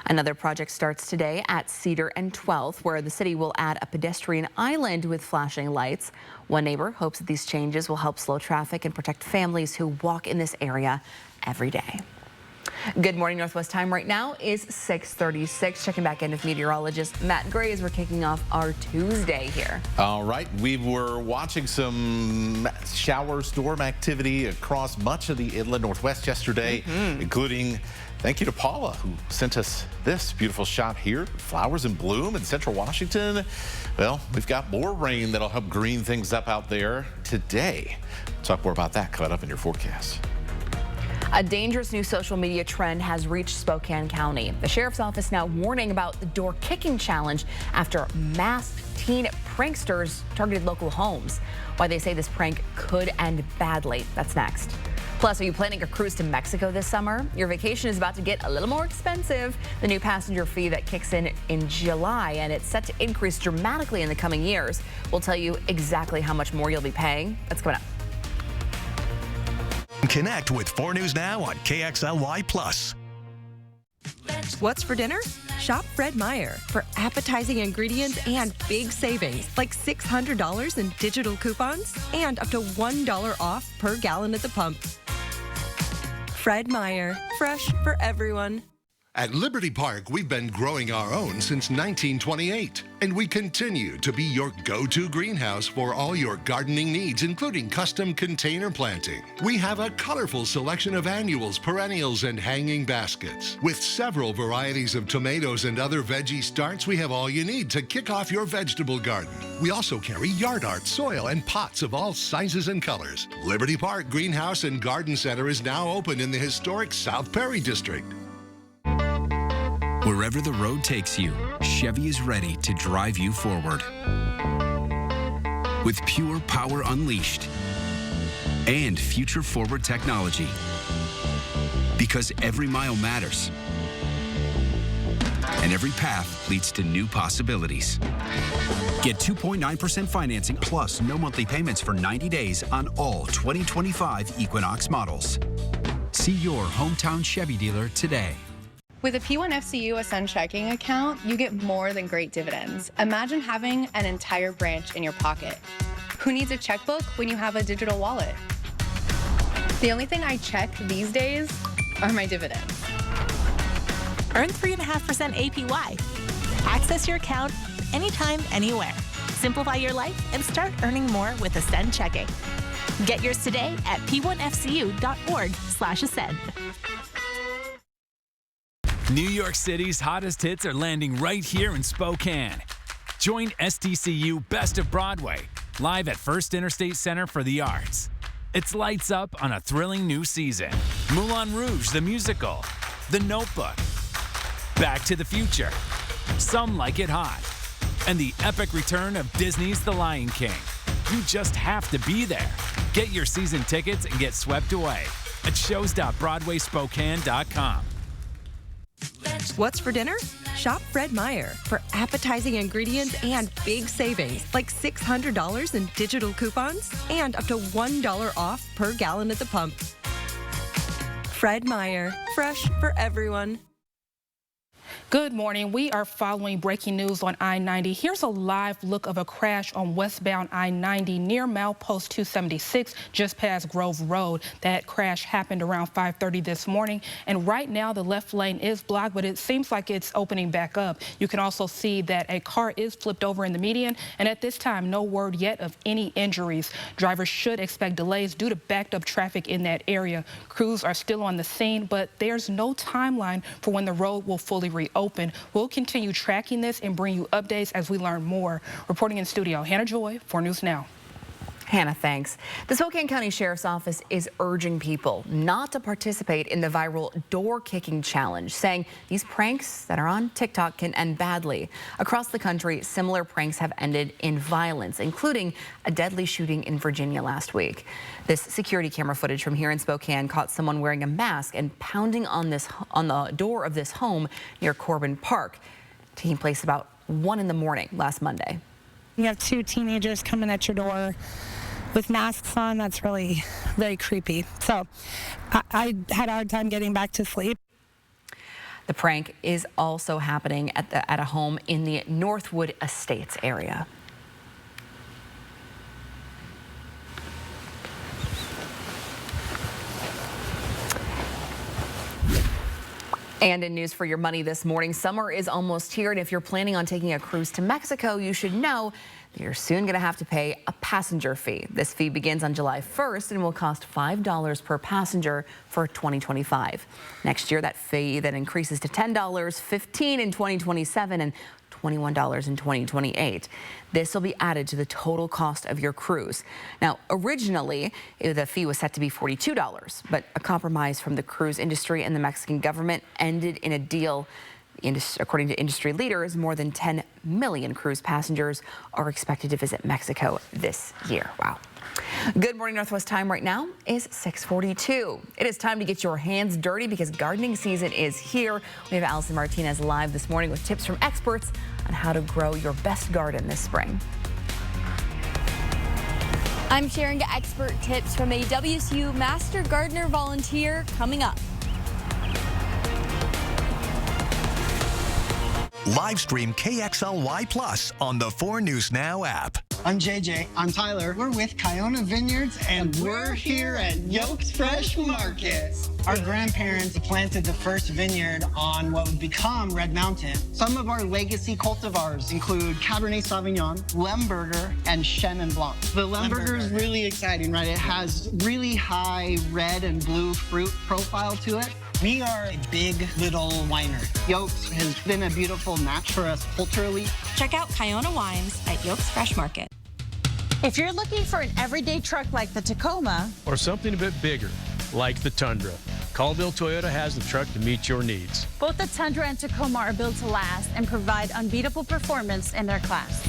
Another project starts today at Cedar and 12th, where the city will add a pedestrian island with flashing lights. One neighbor hopes that these changes will help slow traffic and protect families who walk in this area every day. Good morning, Northwest time right now is 6:36. Checking back in with meteorologist Matt Gray as we're kicking off our Tuesday here. All right, we were watching some shower storm activity across much of the inland Northwest yesterday, including thank you to Paula, who sent us this beautiful shot here. Flowers in bloom in central Washington. Well, we've got more rain that'll help green things up out there today. We'll talk more about that coming up in your forecast. A dangerous new social media trend has reached Spokane County. The sheriff's office now warning about the door kicking challenge after masked teen pranksters targeted local homes. Why they say this prank could end badly. That's next. Plus, are you planning a cruise to Mexico this summer? Your vacation is about to get a little more expensive. The new passenger fee that kicks in July, and it's set to increase dramatically in the coming years. We'll tell you exactly how much more you'll be paying. That's coming up. Connect with 4 News Now on KXLY+. What's for dinner? Shop Fred Meyer for appetizing ingredients and big savings, like $600 in digital coupons and up to $1 off per gallon at the pump. Fred Meyer, fresh for everyone. At Liberty Park, we've been growing our own since 1928, and we continue to be your go-to greenhouse for all your gardening needs, including custom container planting. We have a colorful selection of annuals, perennials, and hanging baskets. With several varieties of tomatoes and other veggie starts, we have all you need to kick off your vegetable garden. We also carry yard art, soil, and pots of all sizes and colors. Liberty Park Greenhouse and Garden Center is now open in the historic South Perry District. Wherever the road takes you, Chevy is ready to drive you forward. With pure power unleashed and future-forward technology. Because every mile matters. And every path leads to new possibilities. Get 2.9% financing plus no monthly payments for 90 days on all 2025 Equinox models. See your hometown Chevy dealer today. With a P1 FCU Ascend checking account, you get more than great dividends. Imagine having an entire branch in your pocket. Who needs a checkbook when you have a digital wallet? The only thing I check these days are my dividends. Earn 3.5% APY. Access your account anytime, anywhere. Simplify your life and start earning more with Ascend checking. Get yours today at p1fcu.org/ascend. New York City's hottest hits are landing right here in Spokane. Join SDCU Best of Broadway, live at First Interstate Center for the Arts. It's lights up on a thrilling new season. Moulin Rouge, the musical, The Notebook, Back to the Future, Some Like It Hot, and the epic return of Disney's The Lion King. You just have to be there. Get your season tickets and get swept away at shows.broadwayspokane.com. What's for dinner? Shop Fred Meyer for appetizing ingredients and big savings like $600 in digital coupons and up to $1 off per gallon at the pump. Fred Meyer, fresh for everyone. Good morning. We are following breaking news on I-90. Here's a live look of a crash on westbound I-90 near Milepost 276, just past Grove Road. That crash happened around 5:30 this morning. And right now the left lane is blocked, but it seems like it's opening back up. You can also see that a car is flipped over in the median. And at this time, no word yet of any injuries. Drivers should expect delays due to backed up traffic in that area. Crews are still on the scene, but there's no timeline for when the road will fully reopen. We'll continue tracking this and bring you updates as we learn more. Reporting in studio, Hannah Joy, 4 News Now. Hannah, thanks. The Spokane County Sheriff's Office is urging people not to participate in the viral door-kicking challenge, saying these pranks that are on TikTok can end badly. Across the country, similar pranks have ended in violence, including a deadly shooting in Virginia last week. This security camera footage from here in Spokane caught someone wearing a mask and pounding on the door of this home near Corbin Park, taking place about 1 in the morning last Monday. You have 2 teenagers coming at your door with masks on. That's really very creepy. So I had a hard time getting back to sleep. The prank is also happening at a home in the Northwood Estates area. And in news for your money this morning, summer is almost here, and if you're planning on taking a cruise to Mexico, you should know that you're soon going to have to pay a passenger fee. This fee begins on July 1st and will cost $5 per passenger for 2025. Next year, that fee then increases to $10, $15 in 2027, and $21 in 2028. This will be added to the total cost of your cruise. Now, originally, the fee was set to be $42, but a compromise from the cruise industry and the Mexican government ended in a deal. According to industry leaders, more than 10 million cruise passengers are expected to visit Mexico this year. Wow. Good morning, Northwest time right now is 6:42. It is time to get your hands dirty because gardening season is here. We have Allison Martinez live this morning with tips from experts on how to grow your best garden this spring. I'm sharing expert tips from a WSU Master Gardener volunteer coming up. Live stream KXLY Plus on the 4 News Now app. I'm JJ. I'm Tyler. We're with Kiona Vineyards, and we're here at Yokes Fresh Market. Our grandparents planted the first vineyard on what would become Red Mountain. Some of our legacy cultivars include Cabernet Sauvignon, Lemberger, and Chenin Blanc. The Lemberger is really exciting, right? It has really high red and blue fruit profile to it. We are a big little winery. Yokes has been a beautiful match for us culturally. Check out Kiona Wines at Yokes Fresh Market. If you're looking for an everyday truck like the Tacoma, or something a bit bigger, like the Tundra, Colville Toyota has the truck to meet your needs. both the Tundra and Tacoma are built to last and provide unbeatable performance in their class.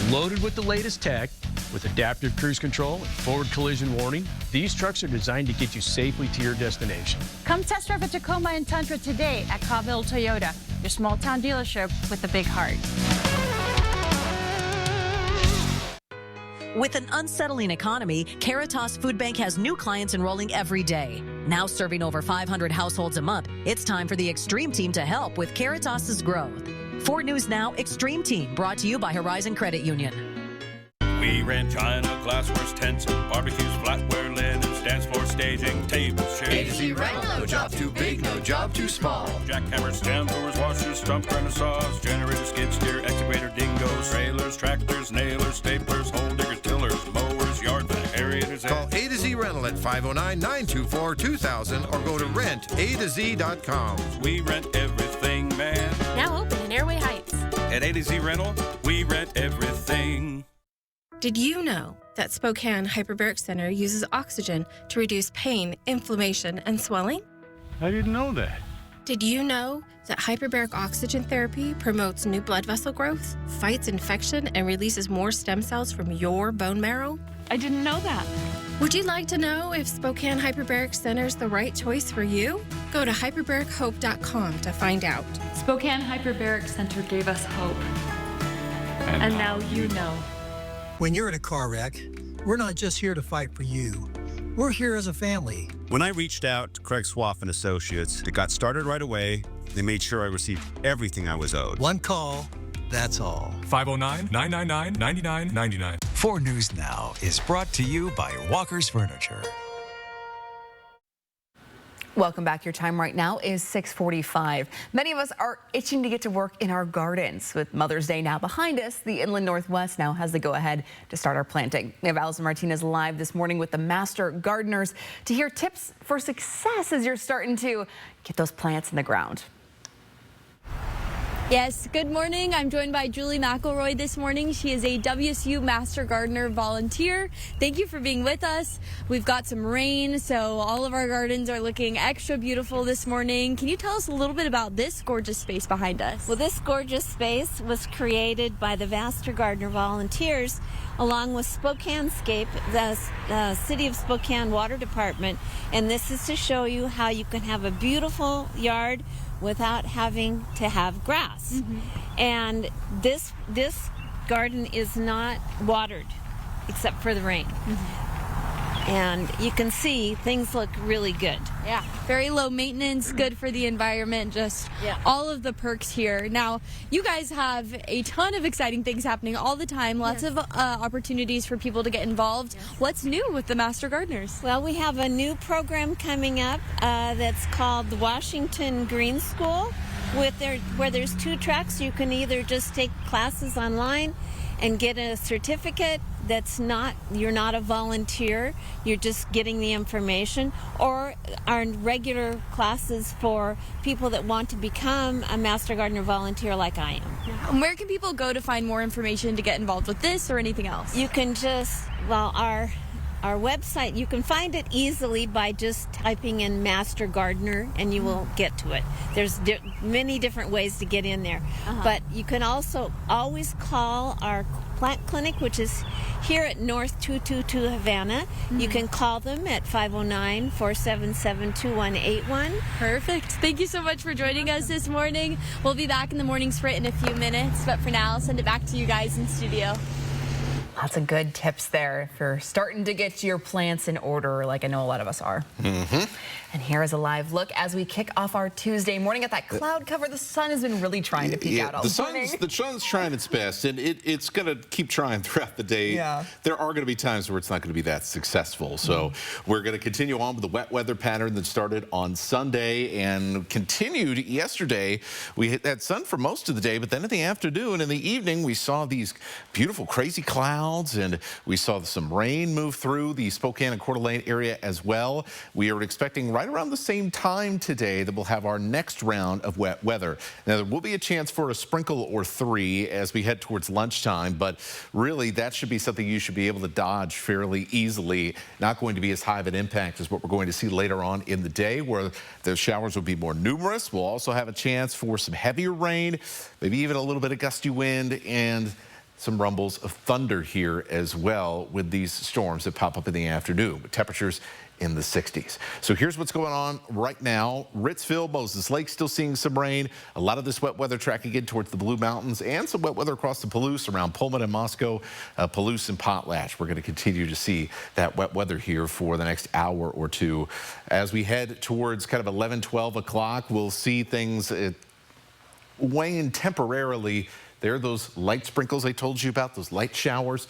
Loaded with the latest tech, with adaptive cruise control and forward collision warning, these trucks are designed to get you safely to your destination. Come test drive a Tacoma and Tundra today at Colville Toyota, your small town dealership with a big heart. With an unsettling economy, Caritas Food Bank has new clients enrolling every day. Now serving over 500 households a month, it's time for the Extreme Team to help with Caritas's growth. 4 News Now Extreme Team, brought to you by Horizon Credit Union. We rent china, glassware, tents, and barbecues, flatware, linen, stands for staging, tables, chairs. A to Z rental, no job too big, no job too small. Jackhammers, stand doors, washers, stump grinders, saws, generators, skid steer, excavator, dingoes, trailers, tractors, nailers, staplers, hole diggers, tillers, mowers, yard vac, aerators. Call A to Z Rental at 509-924-2000 or go to rentatoz.com. We rent everything, man. Now open in Airway Heights. At A to Z Rental, we rent everything. Did you know that Spokane Hyperbaric Center uses oxygen to reduce pain, inflammation, and swelling? I didn't know that. Did you know that hyperbaric oxygen therapy promotes new blood vessel growth, fights infection, and releases more stem cells from your bone marrow? I didn't know that. Would you like to know if Spokane Hyperbaric Center is the right choice for you? Go to hyperbarichope.com to find out. Spokane Hyperbaric Center gave us hope. And now you know. When you're in a car wreck, we're not just here to fight for you. We're here as a family. When I reached out to Craig Swaff and Associates, it got started right away. They made sure I received everything I was owed. One call, that's all. 509-999-9999. 4 News Now is brought to you by Walker's Furniture. Welcome back. Your time right now is 6:45. Many of us are itching to get to work in our gardens. With Mother's Day now behind us, the Inland Northwest now has the go-ahead to start our planting. We have Allison Martinez live this morning with the Master Gardeners to hear tips for success as you're starting to get those plants in the ground. Yes, good morning. I'm joined by Julie McElroy this morning. She is a WSU Master Gardener volunteer. Thank you for being with us. We've got some rain, so all of our gardens are looking extra beautiful this morning. Can you tell us a little bit about this gorgeous space behind us? Well, this gorgeous space was created by the Master Gardener volunteers along with Spokanescape, the City of Spokane Water Department. And this is to show you how you can have a beautiful yard without having to have grass. And this garden is not watered except for the rain. And you can see things look really good. Yeah, very low maintenance, good for the environment, just all of the perks here. Now, you guys have a ton of exciting things happening all the time, lots of opportunities for people to get involved. What's new with the Master Gardeners? Well, we have a new program coming up that's called the Washington Green School, where there's 2 tracks. You can either just take classes online and get a certificate you're not a volunteer, you're just getting the information, or our regular classes for people that want to become a Master Gardener volunteer like I am. And where can people go to find more information to get involved with this or anything else? You can just, our website, you can find it easily by just typing in Master Gardener and you will get to it. There's many different ways to get in there. But you can also always call our plant clinic, which is here at North 222 Havana. You can call them at 509-477-2181. Perfect. Thank you so much for joining us this morning. We'll be back in the morning sprint in a few minutes, but for now, I'll send it back to you guys in studio. Lots of good tips there if you're starting to get your plants in order, like I know a lot of us are. And here is a live look as we kick off our Tuesday morning at that cloud cover. The sun has been really trying to peek out all morning. The sun's trying its best, and it's going to keep trying throughout the day. Yeah. There are going to be times where it's not going to be that successful. So we're going to continue on with the wet weather pattern that started on Sunday and continued yesterday. We had sun for most of the day, but then in the afternoon and the evening, we saw these beautiful, crazy clouds, and we saw some rain move through the Spokane and Coeur d'Alene area as well. We are expecting right around the same time today that we'll have our next round of wet weather. Now, there will be a chance for a sprinkle or three as we head towards lunchtime, but really that should be something you should be able to dodge fairly easily. Not going to be as high of an impact as what we're going to see later on in the day, where the showers will be more numerous. We'll also have a chance for some heavier rain, maybe even a little bit of gusty wind, and some rumbles of thunder here as well with these storms that pop up in the afternoon with temperatures in the 60s. So here's what's going on right now. Ritzville, Moses Lake still seeing some rain. A lot of this wet weather tracking in towards the Blue Mountains, and some wet weather across the Palouse around Pullman and Moscow, Palouse and Potlatch. We're going to continue to see that wet weather here for the next hour or two. As we head towards kind of 11, 12 o'clock, we'll see things wane temporarily. There are those light sprinkles I told you about, those light showers.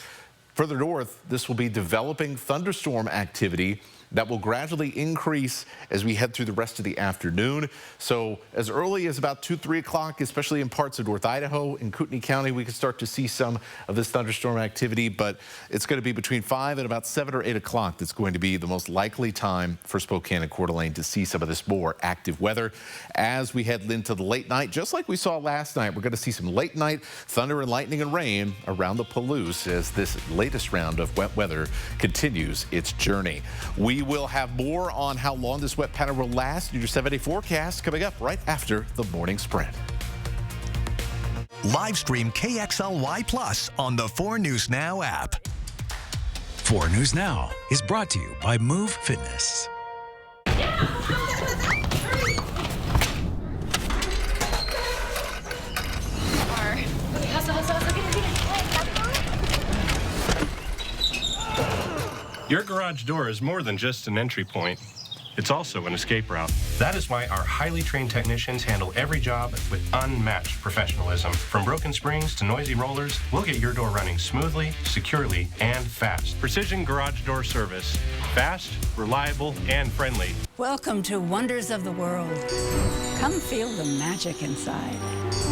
Further north, this will be developing thunderstorm activity that will gradually increase as we head through the rest of the afternoon. So as early as about 2, 3 o'clock, especially in parts of North Idaho and Kootenai County, we can start to see some of this thunderstorm activity, but it's going to be between 5 and about 7 or 8 o'clock that's going to be the most likely time for Spokane and Coeur d'Alene to see some of this more active weather. As we head into the late night, just like we saw last night, we're going to see some late night thunder and lightning and rain around the Palouse as this latest round of wet weather continues its journey. We will have more on how long this wet pattern will last in your 7-day forecast coming up right after the morning sprint. Live stream KXLY Plus on the 4 News Now app. 4 News Now is brought to you by Move Fitness. Your garage door is more than just an entry point. It's also an escape route. That is why our highly trained technicians handle every job with unmatched professionalism. From broken springs to noisy rollers, we'll get your door running smoothly, securely, and fast. Precision Garage Door Service. Fast, reliable, and friendly. Welcome to Wonders of the World. Come feel the magic inside.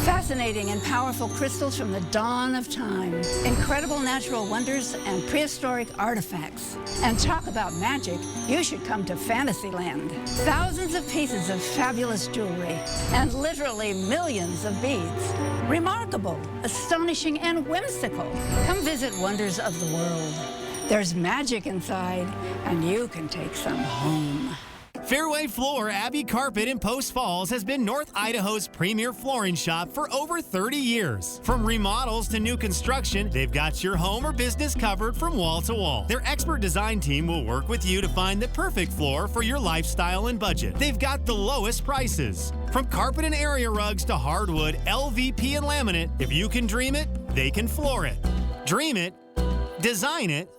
Fascinating and powerful crystals from the dawn of time. Incredible natural wonders and prehistoric artifacts. And talk about magic, you should come to Fantasyland. Thousands of pieces of fabulous jewelry and literally millions of beads. Remarkable, astonishing, and whimsical. Come visit Wonders of the World. There's magic inside, and you can take some home. Fairway Floor Abbey Carpet in Post Falls has been North Idaho's premier flooring shop for over 30 years. From remodels to new construction, they've got your home or business covered from wall to wall. Their expert design team will work with you to find the perfect floor for your lifestyle and budget. They've got the lowest prices. From carpet and area rugs to hardwood, LVP, and laminate, if you can dream it, they can floor it. Dream it, design it,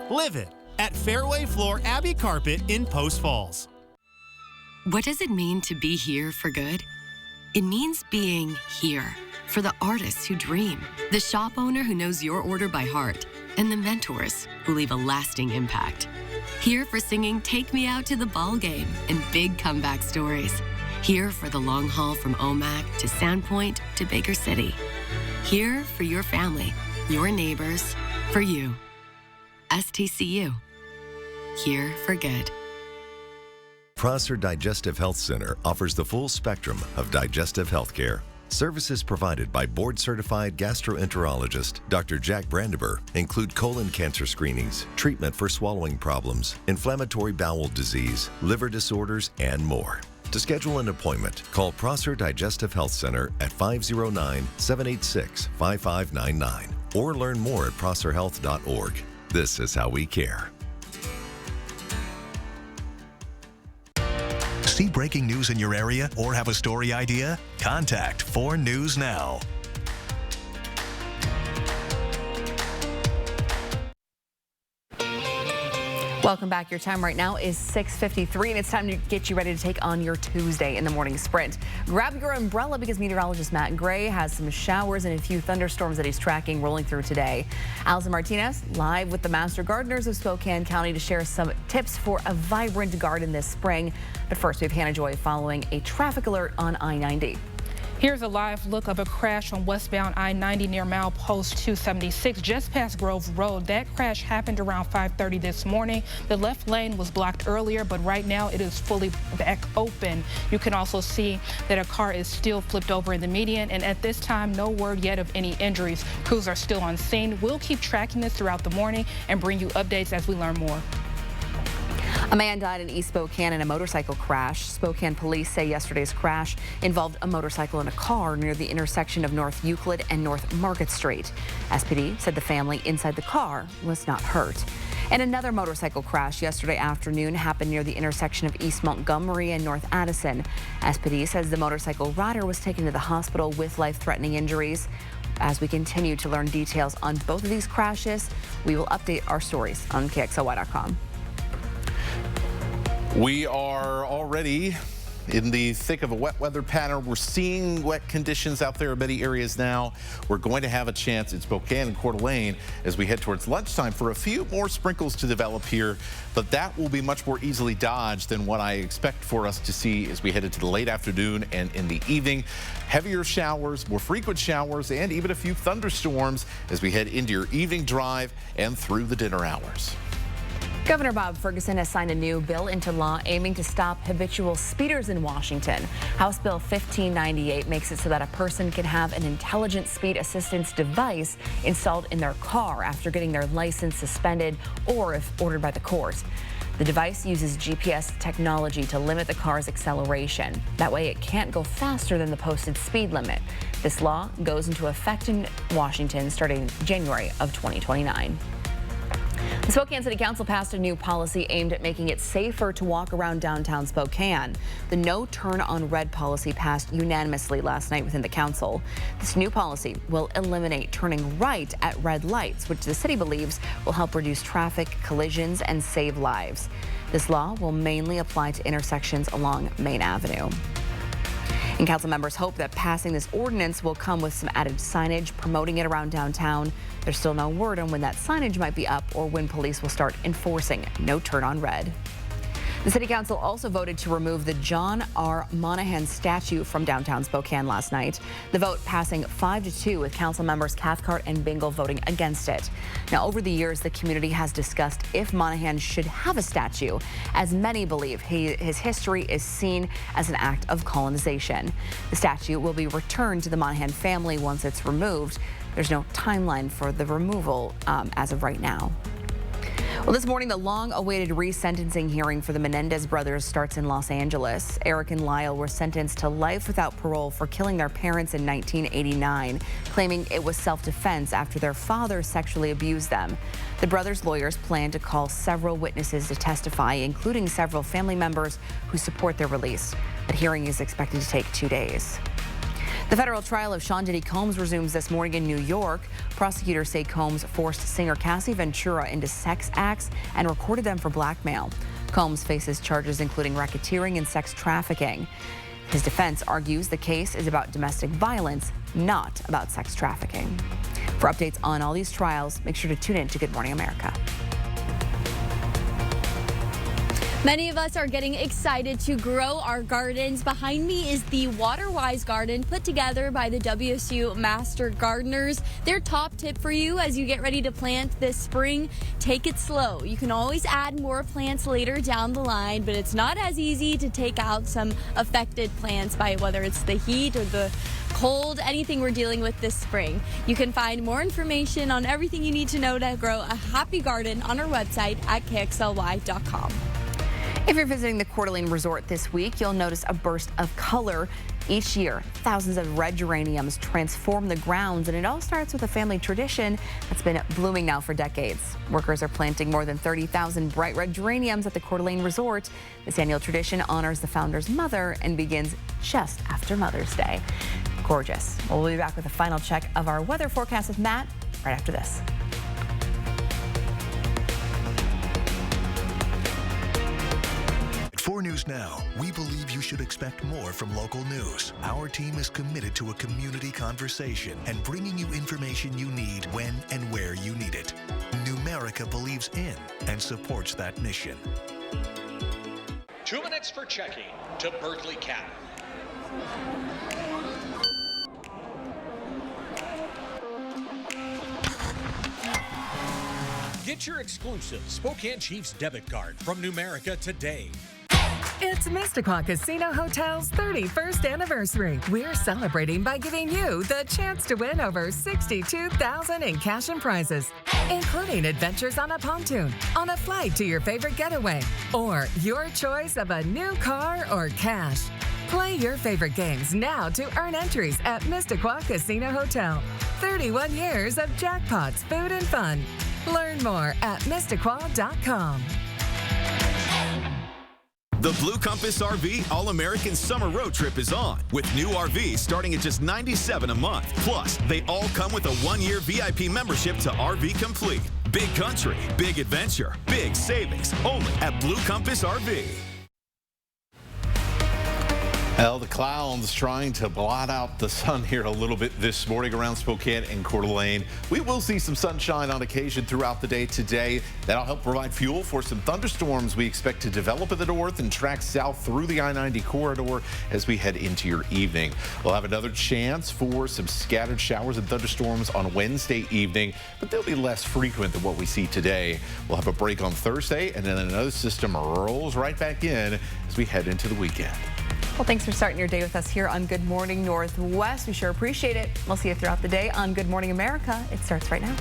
live it at Fairway Floor Abbey Carpet in Post Falls. What does it mean to be here for good? It means being here for the artists who dream, the shop owner who knows your order by heart, and the mentors who leave a lasting impact. Here for singing Take Me Out to the Ball Game and big comeback stories. Here for the long haul from Omak to Sandpoint to Baker City. Here for your family, your neighbors, for you. STCU. Here for good. Prosser Digestive Health Center offers the full spectrum of digestive health care. Services provided by board-certified gastroenterologist Dr. Jack Brandenburg include colon cancer screenings, treatment for swallowing problems, inflammatory bowel disease, liver disorders, and more. To schedule an appointment, call Prosser Digestive Health Center at 509-786-5599 or learn more at prosserhealth.org. This is how we care. See breaking news in your area or have a story idea? Contact 4 News Now. Welcome back. Your time right now is 6:53, and it's time to get you ready to take on your Tuesday in the morning sprint. Grab your umbrella because meteorologist Matt Gray has some showers and a few thunderstorms that he's tracking rolling through today. Allison Martinez live with the Master Gardeners of Spokane County to share some tips for a vibrant garden this spring. But first, we have Hannah Joy following a traffic alert on I-90. Here's a live look of a crash on westbound I-90 near milepost 276, just past Grove Road. That crash happened around 5:30 this morning. The left lane was blocked earlier, but right now it is fully back open. You can also see that a car is still flipped over in the median, and at this time, no word yet of any injuries. Crews are still on scene. We'll keep tracking this throughout the morning and bring you updates as we learn more. A man died in East Spokane in a motorcycle crash. Spokane police say yesterday's crash involved a motorcycle and a car near the intersection of North Euclid and North Market Street. SPD said the family inside the car was not hurt. And another motorcycle crash yesterday afternoon happened near the intersection of East Montgomery and North Addison. SPD says the motorcycle rider was taken to the hospital with life-threatening injuries. As we continue to learn details on both of these crashes, we will update our stories on KXLY.com. We are already in the thick of a wet weather pattern. We're seeing wet conditions out there in many areas now. We're going to have a chance in Spokane and Coeur d'Alene as we head towards lunchtime for a few more sprinkles to develop here, but that will be much more easily dodged than what I expect for us to see as we head into the late afternoon and in the evening. Heavier showers, more frequent showers, and even a few thunderstorms as we head into your evening drive and through the dinner hours. Governor Bob Ferguson has signed a new bill into law aiming to stop habitual speeders in Washington. House Bill 1598 makes it so that a person can have an intelligent speed assistance device installed in their car after getting their license suspended or if ordered by the court. The device uses GPS technology to limit the car's acceleration. That way it can't go faster than the posted speed limit. This law goes into effect in Washington starting January of 2029. The Spokane City Council passed a new policy aimed at making it safer to walk around downtown Spokane. The No Turn on Red policy passed unanimously last night within the council. This new policy will eliminate turning right at red lights, which the city believes will help reduce traffic, collisions, and save lives. This law will mainly apply to intersections along Main Avenue. And council members hope that passing this ordinance will come with some added signage promoting it around downtown. There's still no word on when that signage might be up or when police will start enforcing No Turn on Red. The City Council also voted to remove the John R. Monahan statue from downtown Spokane last night. The vote passing 5-2 with council members Cathcart and Bingle voting against it. Now, over the years, the community has discussed if Monahan should have a statue, as many believe his history is seen as an act of colonization. The statue will be returned to the Monahan family once it's removed. There's no timeline for the removal as of right now. Well, this morning, the long-awaited resentencing hearing for the Menendez brothers starts in Los Angeles. Eric and Lyle were sentenced to life without parole for killing their parents in 1989, claiming it was self-defense after their father sexually abused them. The brothers' lawyers plan to call several witnesses to testify, including several family members who support their release. The hearing is expected to take 2 days. The federal trial of Sean Diddy Combs resumes this morning in New York. Prosecutors say Combs forced singer Cassie Ventura into sex acts and recorded them for blackmail. Combs faces charges including racketeering and sex trafficking. His defense argues the case is about domestic violence, not about sex trafficking. For updates on all these trials, make sure to tune in to Good Morning America. Many of us are getting excited to grow our gardens. Behind me is the Waterwise Garden put together by the WSU Master Gardeners. Their top tip for you as you get ready to plant this spring, take it slow. You can always add more plants later down the line, but it's not as easy to take out some affected plants by whether it's the heat or the cold, anything we're dealing with this spring. You can find more information on everything you need to know to grow a happy garden on our website at KXLY.com. If you're visiting the Coeur d'Alene Resort this week, you'll notice a burst of color. Each year, thousands of red geraniums transform the grounds, and it all starts with a family tradition that's been blooming now for decades. Workers are planting more than 30,000 bright red geraniums at the Coeur d'Alene Resort. This annual tradition honors the founder's mother and begins just after Mother's Day. Gorgeous. Well, we'll be back with a final check of our weather forecast with Matt right after this. 4 News Now, we believe you should expect more from local news. Our team is committed to a community conversation and bringing you information you need when and where you need it. Numerica believes in and supports that mission. 2 minutes for checking to Berkeley County. Get your exclusive Spokane Chiefs debit card from Numerica today. It's Mississauga Casino Hotel's 31st anniversary. We're celebrating by giving you the chance to win over $62,000 in cash and prizes, including adventures on a pontoon, on a flight to your favorite getaway, or your choice of a new car or cash. Play your favorite games now to earn entries at Mississauga Casino Hotel. 31 years of jackpots, food, and fun. Learn more at Mississauga.com. The Blue Compass RV All-American Summer Road Trip is on, with new RVs starting at just $97 a month. Plus, they all come with a 1-year VIP membership to RV Complete. Big country, big adventure, big savings, only at Blue Compass RV. Well, the clouds trying to blot out the sun here a little bit this morning around Spokane and Coeur d'Alene. We will see some sunshine on occasion throughout the day today. That'll help provide fuel for some thunderstorms we expect to develop in the north and track south through the I-90 corridor as we head into your evening. We'll have another chance for some scattered showers and thunderstorms on Wednesday evening, but they'll be less frequent than what we see today. We'll have a break on Thursday, and then another system rolls right back in as we head into the weekend. Well, thanks for starting your day with us here on Good Morning Northwest. We sure appreciate it. We'll see you throughout the day on Good Morning America. It starts right now.